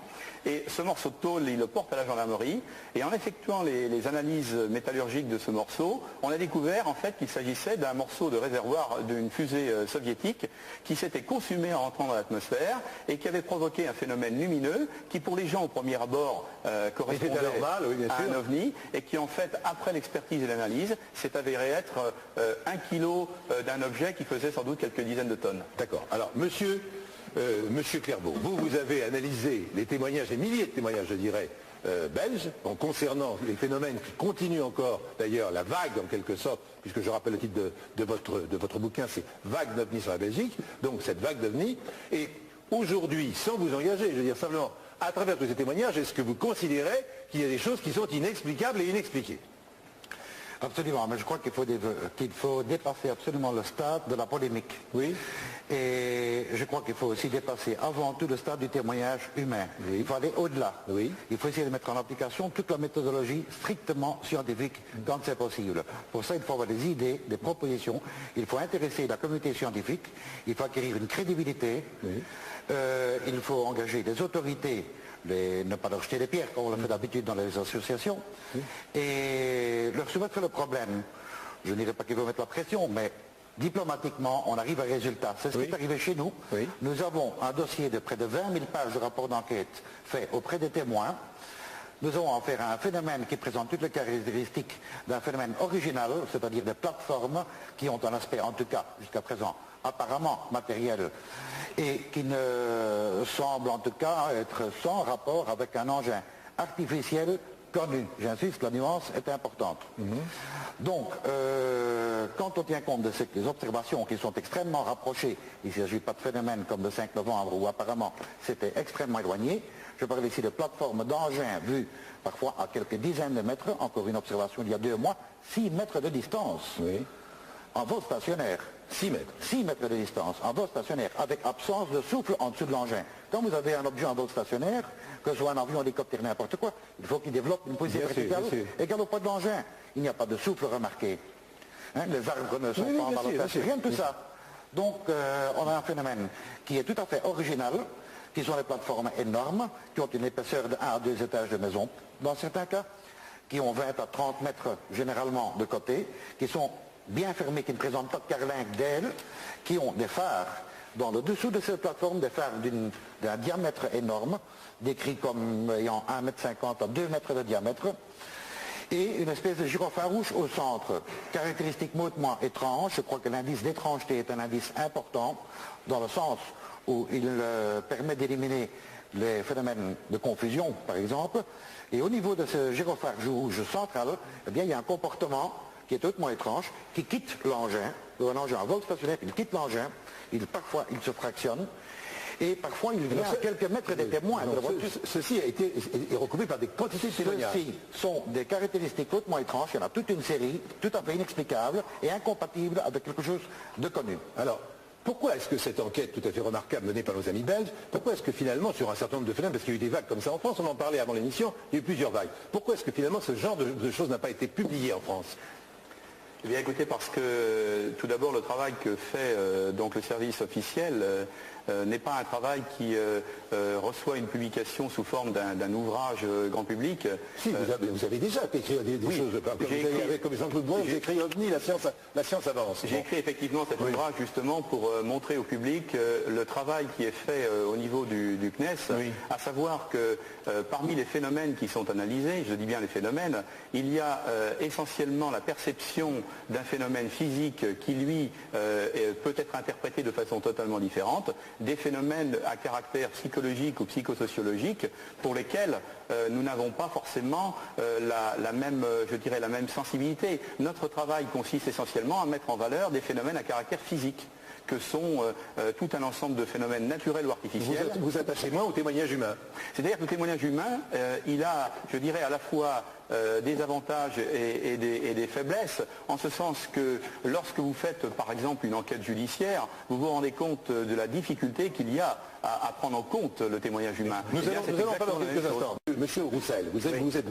Et ce morceau de tôle, il le porte à la gendarmerie. Et en effectuant les analyses métallurgiques de ce morceau, on a découvert en fait qu'il s'agissait d'un morceau de réservoir d'une fusée soviétique qui s'était consumé en rentrant dans l'atmosphère et qui avait provoqué un phénomène lumineux qui, pour les gens au premier abord, correspondait à un ovni et qui, en fait, après l'expertise et l'analyse, s'est avéré être 1 kilo d'un objet qui faisait sans doute quelques dizaines de tonnes. D'accord. Alors, monsieur Clairvaux, vous avez analysé les témoignages, des milliers de témoignages, je dirais, belges, concernant les phénomènes qui continuent encore, d'ailleurs, la vague en quelque sorte, puisque je rappelle le titre de votre bouquin, c'est Vague d'OVNI sur la Belgique, donc cette vague d'OVNI. Et aujourd'hui, sans vous engager, je veux dire simplement, à travers tous ces témoignages, est-ce que vous considérez qu'il y a des choses qui sont inexplicables et inexpliquées? Absolument, mais je crois qu'il faut dépasser absolument le stade de la polémique. Oui. Et je crois qu'il faut aussi dépasser avant tout le stade du témoignage humain. Oui. Il faut aller au-delà. Oui. Il faut essayer de mettre en application toute la méthodologie strictement scientifique quand c'est possible. Pour ça, il faut avoir des idées, des propositions. Il faut intéresser la communauté scientifique. Il faut acquérir une crédibilité. Oui. Il faut engager des autorités. Ne pas leur jeter des pierres comme on le fait d'habitude dans les associations, et leur soumettre le problème. Je ne dirais pas qu'il faut mettre la pression, mais diplomatiquement, on arrive à un résultat. C'est ce qui est arrivé chez nous. Oui. Nous avons un dossier de près de 20 000 pages de rapport d'enquête fait auprès des témoins. Nous avons affaire à un phénomène qui présente toutes les caractéristiques d'un phénomène original, c'est-à-dire des plateformes qui ont un aspect, en tout cas, jusqu'à présent, apparemment matériel, et qui ne semble en tout cas être sans rapport avec un engin artificiel connu. J'insiste, la nuance est importante. Donc, quand on tient compte de ces observations qui sont extrêmement rapprochées, il ne s'agit pas de phénomènes comme le 5 novembre où apparemment c'était extrêmement éloigné. Je parle ici de plateformes d'engins vues parfois à quelques dizaines de mètres, encore une observation il y a 2 mois, 6 mètres de distance. Oui. En vol stationnaire. 6 mètres. 6 mètres de distance, en vol stationnaire, avec absence de souffle en dessous de l'engin. Quand vous avez un objet en vol stationnaire, que ce soit un avion, un hélicoptère, n'importe quoi, il faut qu'il développe une position verticale égale au poids de l'engin. Il n'y a pas de souffle remarqué. Hein, les arbres ne sont pas en balotage, rien de tout ça. Donc on a un phénomène qui est tout à fait original, qui sont des plateformes énormes, qui ont une épaisseur de 1 à 2 étages de maison, dans certains cas, qui ont 20 à 30 mètres généralement de côté, qui sont bien fermés, qui ne présentent pas de carlingue d'aile, qui ont des phares dans le dessous de cette plateforme, des phares d'un diamètre énorme, décrits comme ayant 1,50 m à 2 mètres de diamètre, et une espèce de gyrophare rouge au centre. Caractéristique hautement étrange, je crois que l'indice d'étrangeté est un indice important, dans le sens où il permet d'éliminer les phénomènes de confusion, par exemple, et au niveau de ce gyrophare rouge central, eh bien, il y a un comportement qui est hautement étrange, qui quitte l'engin, un engin en vol stationnaire, il quitte l'engin, parfois il se fractionne, et parfois il vient à quelques mètres des témoins. Ceci est recouvert par des quantités de témoignages. Ceci sont des caractéristiques hautement étranges, il y en a toute une série, tout à fait inexplicables et incompatibles avec quelque chose de connu. Alors, pourquoi est-ce que cette enquête tout à fait remarquable menée par nos amis belges, pourquoi est-ce que finalement sur un certain nombre de phénomènes, parce qu'il y a eu des vagues comme ça en France, on en parlait avant l'émission, il y a eu plusieurs vagues, pourquoi est-ce que finalement ce genre de choses n'a pas été publié en France ? Eh bien écoutez, parce que tout d'abord le travail que fait donc le service officiel n'est pas un travail qui reçoit une publication sous forme d'un ouvrage grand public. Si, vous avez déjà écrit des choses, comme Jean-Claude Bourret, vous avez écrit OVNI, la science avance. J'ai écrit effectivement cet ouvrage justement pour montrer au public le travail qui est fait au niveau du CNES, à savoir que parmi les phénomènes qui sont analysés, je dis bien les phénomènes, il y a essentiellement la perception d'un phénomène physique qui lui peut être interprété de façon totalement différente, des phénomènes à caractère psychologique ou psychosociologique pour lesquels nous n'avons pas forcément la même sensibilité. Notre travail consiste essentiellement à mettre en valeur des phénomènes à caractère physique, que sont tout un ensemble de phénomènes naturels ou artificiels. Vous attachez moins au témoignage humain. C'est-à-dire que le témoignage humain, il a, je dirais, à la fois des avantages et des faiblesses, en ce sens que lorsque vous faites par exemple une enquête judiciaire, vous vous rendez compte de la difficulté qu'il y a à prendre en compte le témoignage humain. Nous allons pas dans quelques instants. Monsieur Roussel, vous êtes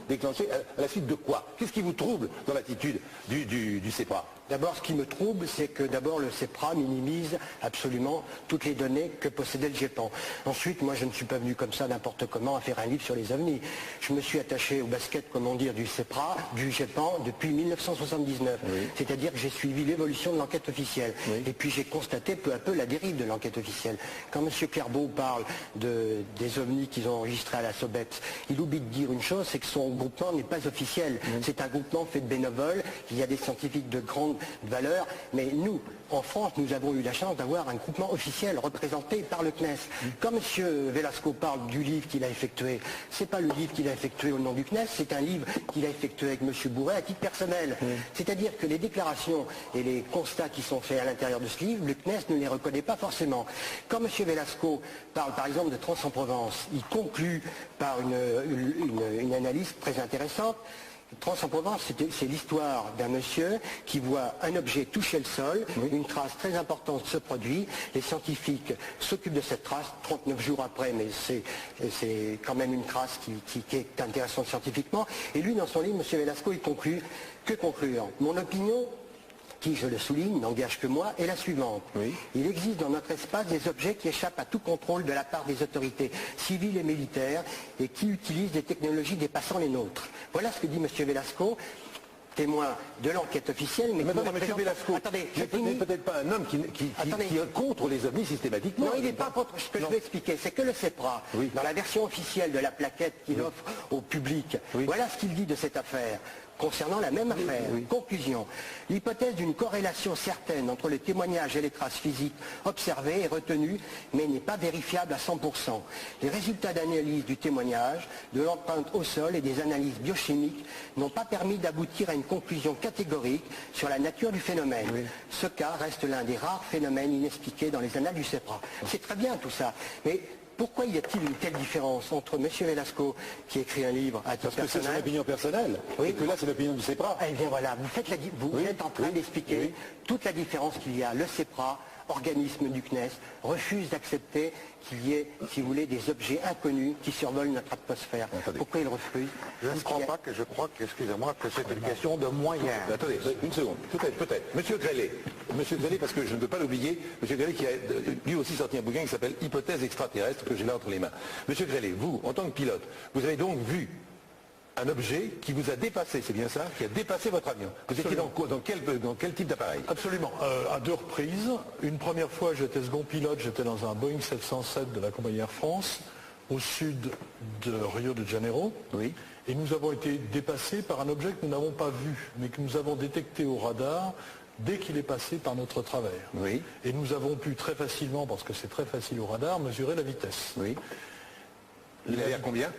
déclenché à la suite de quoi? Qu'est-ce qui vous trouble dans l'attitude du CEPRA? D'abord, ce qui me trouble, c'est que d'abord le CEPRA minimise absolument toutes les données que possédait le GEPAN. Ensuite, moi je ne suis pas venu comme ça n'importe comment à faire un livre sur les ovnis. Je me suis attaché au basket, comment dire, du CEPRA, du GEPAN depuis 1979. Oui. C'est-à-dire que j'ai suivi l'évolution de l'enquête officielle. Oui. Et puis j'ai constaté peu à peu la dérive de l'enquête officielle. Quand M. Clairbeau parle des ovnis qu'ils ont enregistrés à la Sobette, il oublie de dire une chose, c'est que son groupement n'est pas officiel. Oui. C'est un groupement fait de bénévoles, il y a des scientifiques de grande valeur, mais nous, en France, nous avons eu la chance d'avoir un groupement officiel représenté par le CNES. Quand M. Velasco parle du livre qu'il a effectué, c'est pas le livre qu'il a effectué au nom du CNES, c'est un livre qu'il a effectué avec M. Bourret à titre personnel. C'est-à-dire que les déclarations et les constats qui sont faits à l'intérieur de ce livre, le CNES ne les reconnaît pas forcément. Quand M. Velasco parle par exemple de Trans-en-Provence, il conclut par une analyse très intéressante. Trans-en-Provence, c'est l'histoire d'un monsieur qui voit un objet toucher le sol, une trace très importante se produit, les scientifiques s'occupent de cette trace 39 jours après, mais c'est quand même une trace qui est intéressante scientifiquement, et lui dans son livre, M. Velasco, il conclut, que conclure? Mon opinion, qui, je le souligne, n'engage que moi, est la suivante. Oui. Il existe dans notre espace des objets qui échappent à tout contrôle de la part des autorités civiles et militaires et qui utilisent des technologies dépassant les nôtres. Voilà ce que dit M. Velasco, témoin de l'enquête officielle. Mais attendez, M. Velasco, n'est peut-être pas un homme qui est contre les ovnis systématiquement. Non, il n'est pas contre. Ce que je veux expliquer, c'est que le CEPRA, dans la version officielle de la plaquette qu'il offre au public, voilà ce qu'il dit de cette affaire. Concernant la même affaire, conclusion, l'hypothèse d'une corrélation certaine entre le témoignage et les traces physiques observées est retenue, mais n'est pas vérifiable à 100%. Les résultats d'analyse du témoignage, de l'empreinte au sol et des analyses biochimiques n'ont pas permis d'aboutir à une conclusion catégorique sur la nature du phénomène. Oui. Ce cas reste l'un des rares phénomènes inexpliqués dans les annales du CEPRA. C'est très bien tout ça, mais pourquoi y a-t-il une telle différence entre M. Velasco, qui écrit un livre à titre personnel... Parce que c'est son opinion personnelle, et que là c'est l'opinion du CEPRA. Eh bien voilà, vous êtes en train d'expliquer toute la différence qu'il y a. Le CEPRA, organisme du CNES, refuse d'accepter qu'il y ait, si vous voulez, des objets inconnus qui survolent notre atmosphère. Attendez. Pourquoi il refuse? Je ne crois pas que, excusez-moi, que c'est une question de moyens. Attendez, une seconde, peut-être. Monsieur Grellet, parce que je ne veux pas l'oublier, Monsieur Grellet qui a lui aussi sorti un bouquin qui s'appelle Hypothèse extraterrestre, que j'ai là entre les mains. Monsieur Grellet, vous, en tant que pilote, vous avez donc vu un objet qui vous a dépassé, c'est bien ça, qui a dépassé votre avion. Vous étiez dans quel type d'appareil? Absolument, à deux reprises. Une première fois, j'étais second pilote, j'étais dans un Boeing 707 de la compagnie Air France, au sud de Rio de Janeiro. Oui. Et nous avons été dépassés par un objet que nous n'avons pas vu, mais que nous avons détecté au radar dès qu'il est passé par notre travers. Oui. Et nous avons pu très facilement, parce que c'est très facile au radar, mesurer la vitesse. Oui. Il allait à combien?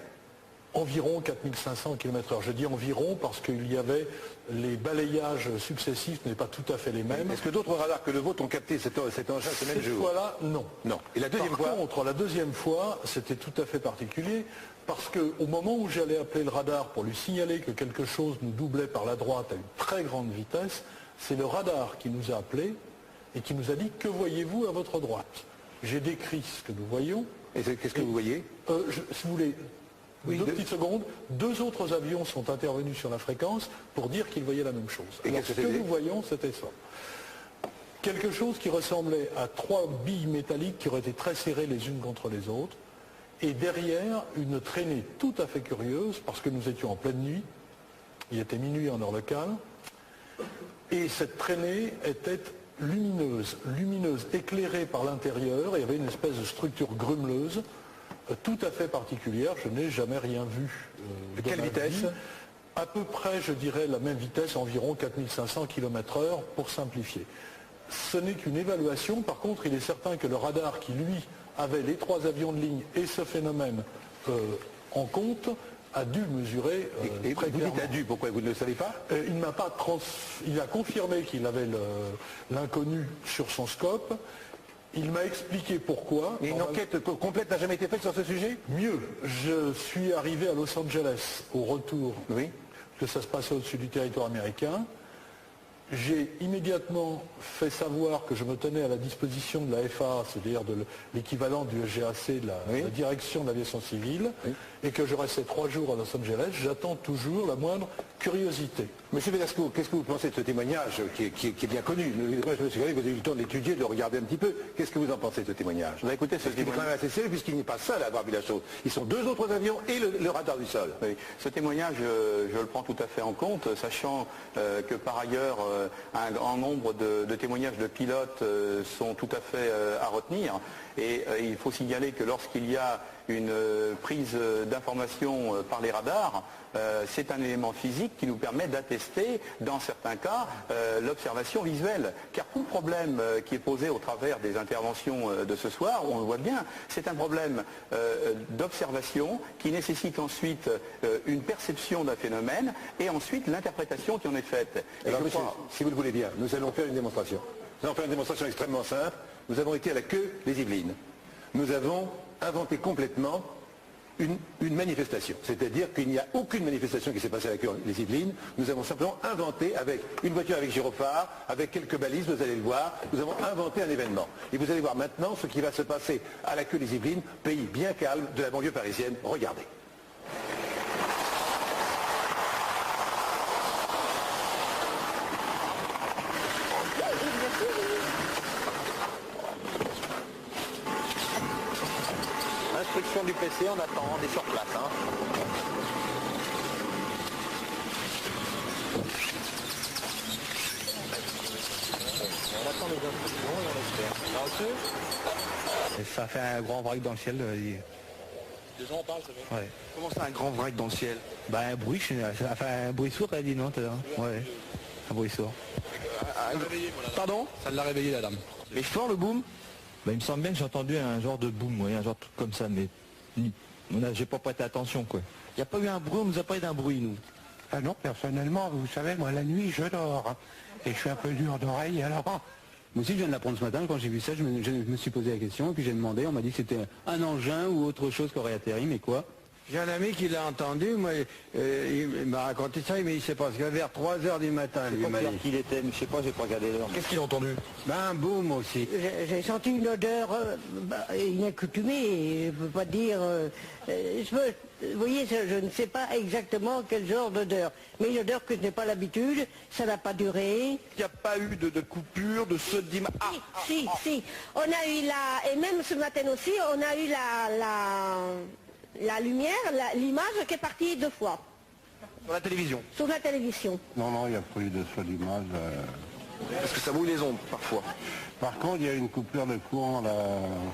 Environ 4500 km/h. Je dis environ parce qu'il y avait les balayages successifs n'est pas tout à fait les mêmes. Est-ce que d'autres radars que le vôtre ont capté cet engin ce même jour? Cette fois-là, non. Non. Et la deuxième fois? Par contre, la deuxième fois, c'était tout à fait particulier parce qu'au moment où j'allais appeler le radar pour lui signaler que quelque chose nous doublait par la droite à une très grande vitesse, c'est le radar qui nous a appelés et qui nous a dit « Que voyez-vous à votre droite ?» J'ai décrit ce que nous voyons. Et qu'est-ce que vous voyez? Si vous voulez... Oui, petites secondes, deux autres avions sont intervenus sur la fréquence pour dire qu'ils voyaient la même chose. Et alors, ce que nous voyons, c'était ça. Quelque chose qui ressemblait à trois billes métalliques qui auraient été très serrées les unes contre les autres, et derrière, une traînée tout à fait curieuse, parce que nous étions en pleine nuit, il était minuit en heure locale, et cette traînée était lumineuse, éclairée par l'intérieur, et il y avait une espèce de structure grumeleuse, tout à fait particulière, je n'ai jamais rien vu. De quelle vitesse? À peu près, je dirais, la même vitesse, environ 4500 km/h, pour simplifier. Ce n'est qu'une évaluation, par contre, il est certain que le radar qui, lui, avait les trois avions de ligne et ce phénomène en compte, a dû mesurer très clairement. Vous dites a dû, pourquoi vous ne le savez pas? Il a confirmé qu'il avait l'inconnu sur son scope. Il m'a expliqué pourquoi. Et une enquête complète n'a jamais été faite sur ce sujet? Mieux, je suis arrivé à Los Angeles au retour, que ça se passait au-dessus du territoire américain. J'ai immédiatement fait savoir que je me tenais à la disposition de la FAA, c'est-à-dire de l'équivalent du GAC, de la direction de l'aviation civile, et que je restais 3 jours à Los Angeles. J'attends toujours la moindre curiosité. Monsieur Velasco, qu'est-ce que vous pensez de ce témoignage qui est bien connu? Moi, je me suis dit, vous avez eu le temps de l'étudier, de le regarder un petit peu. Qu'est-ce que vous en pensez de ce témoignage? Écoutez, il est quand même assez sérieux puisqu'il n'est pas seul à avoir vu la chose. Ils sont 2 autres avions et le radar du sol. Oui. Ce témoignage, je le prends tout à fait en compte, sachant que par ailleurs, un grand nombre de témoignages de pilotes sont tout à fait à retenir. Et il faut signaler que lorsqu'il y a une prise d'information par les radars, c'est un élément physique qui nous permet d'attester, dans certains cas, l'observation visuelle. Car tout le problème qui est posé au travers des interventions de ce soir, on le voit bien, c'est un problème d'observation qui nécessite ensuite une perception d'un phénomène et ensuite l'interprétation qui en est faite. Alors, monsieur, si vous le voulez bien, nous allons faire une démonstration. Nous allons faire une démonstration extrêmement simple. Nous avons été à la queue des Yvelines. Nous avons inventé complètement une manifestation. C'est-à-dire qu'il n'y a aucune manifestation qui s'est passée à la queue des Yvelines. Nous avons simplement inventé, avec une voiture avec gyrophare, avec quelques balises, vous allez le voir, nous avons inventé un événement. Et vous allez voir maintenant ce qui va se passer à la queue des Yvelines, pays bien calme de la banlieue parisienne. Regardez. Instruction du PC, on attend, on est sur place. On attend les instructions et on espère. Ça fait un grand vrac dans le ciel. Les gens en parlent, c'est vrai. Ouais. Comment ça, un grand vrac dans le ciel? Bah un bruit, ça fait un bruit sourd, elle dit non tout à l'heure. Ouais, un bruit sourd. Pardon? Ça l'a réveillé la dame. Et fort le boom? Bah, il me semble bien que j'ai entendu un genre de boom, un genre de truc comme ça, mais j'ai pas prêté attention quoi. Il n'y a pas eu un bruit, on nous a parlé d'un bruit nous. Ah non, personnellement, vous savez, moi la nuit je dors. Et je suis un peu dur d'oreille alors. Moi aussi je viens de l'apprendre ce matin, quand j'ai vu ça, je me suis posé la question, et puis j'ai demandé, on m'a dit que c'était un engin ou autre chose qui aurait atterri, mais quoi? J'ai un ami qui l'a entendu, moi, il m'a raconté ça, mais il sait pas, parce que vers 3h du matin, lui m'a dit. Qu'il était, je sais pas, j'ai pas regardé l'heure. Qu'est-ce qu'il a entendu? Ben un boom aussi. J'ai senti une odeur inaccoutumée, je ne peux pas dire... vous voyez, je ne sais pas exactement quel genre d'odeur, mais une odeur que je n'ai pas l'habitude, ça n'a pas duré. Il n'y a pas eu de coupure, de saut d'image. Si. On a eu et même ce matin aussi, on a eu la lumière, l'image qui est partie 2 fois. Sur la télévision? Sur la télévision. Non, il n'y a pas eu de saut d'image. Parce que ça bouille les ondes, parfois. Par contre, il y a une coupure de courant là,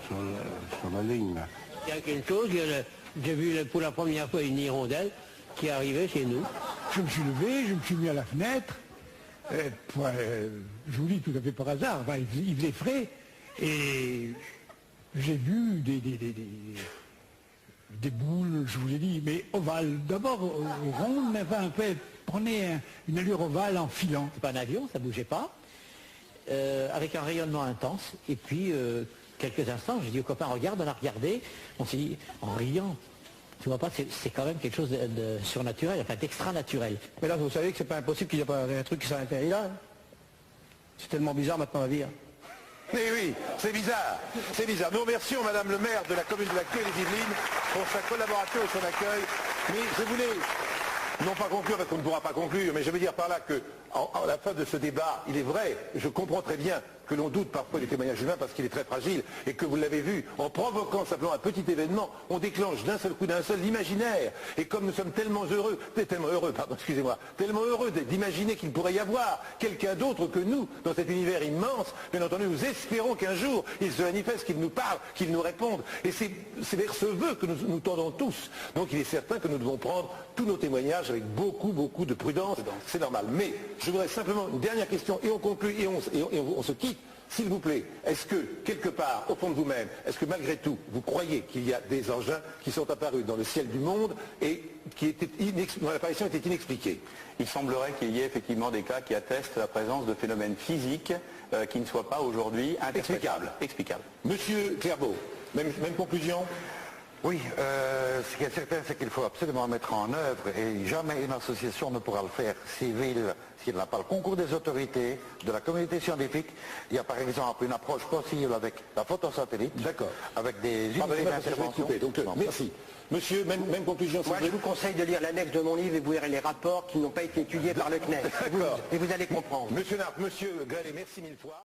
sur la ligne. Là. Il y a quelque chose, j'ai vu pour la première fois une hirondelle qui arrivait chez nous. Je me suis levé, je me suis mis à la fenêtre. Je vous dis tout à fait par hasard, il faisait frais. Et j'ai vu des boules, je vous l'ai dit, mais ovales. D'abord rondes, mais prenez une allure ovale en filant. C'est pas un avion, ça bougeait pas. Avec un rayonnement intense. Et puis, quelques instants, j'ai dit au copain, regarde, on a regardé. On s'est dit, en riant, tu vois pas, c'est quand même quelque chose de surnaturel, enfin d'extra naturel. Mais là, vous savez que c'est pas impossible qu'il n'y ait pas un truc qui soit atterri là. C'est tellement bizarre maintenant la vie. Mais oui, c'est bizarre, c'est bizarre. Nous remercions Madame le maire de la commune de la Queue des Yvelines pour sa collaboration et son accueil. Mais je voulais, non pas conclure parce qu'on ne pourra pas conclure, mais je veux dire par là que, à la fin de ce débat, il est vrai, je comprends très bien que l'on doute parfois des témoignages humains parce qu'il est très fragile et que vous l'avez vu, en provoquant simplement un petit événement, on déclenche d'un seul coup, d'un seul l'imaginaire. Et comme nous sommes tellement heureux d'imaginer qu'il pourrait y avoir quelqu'un d'autre que nous dans cet univers immense, bien entendu, nous espérons qu'un jour il se manifeste, qu'il nous parle, qu'il nous réponde. Et c'est vers ce vœu que nous tendons tous. Donc il est certain que nous devons prendre tous nos témoignages avec beaucoup de prudence. C'est normal. Mais je voudrais simplement une dernière question et on conclut et on se quitte. s'il vous plaît, est-ce que, quelque part, au fond de vous-même, est-ce que malgré tout, vous croyez qu'il y a des engins qui sont apparus dans le ciel du monde et dont l'apparition était inexpliquée? Il semblerait qu'il y ait effectivement des cas qui attestent la présence de phénomènes physiques qui ne soient pas aujourd'hui explicables. Monsieur Clairvaux, même conclusion? Oui, ce qui est certain, c'est qu'il faut absolument mettre en œuvre, et jamais une association ne pourra le faire s'il n'a pas le concours des autorités, de la communauté scientifique. Il y a par exemple une approche possible avec la photosatellite, avec des unités d'intervention. Merci. Monsieur, même conclusion. Moi, je vous conseille de lire l'annexe de mon livre et vous verrez les rapports qui n'ont pas été étudiés par le CNES. Et vous allez comprendre. Monsieur Nart, monsieur Gallé, merci mille fois.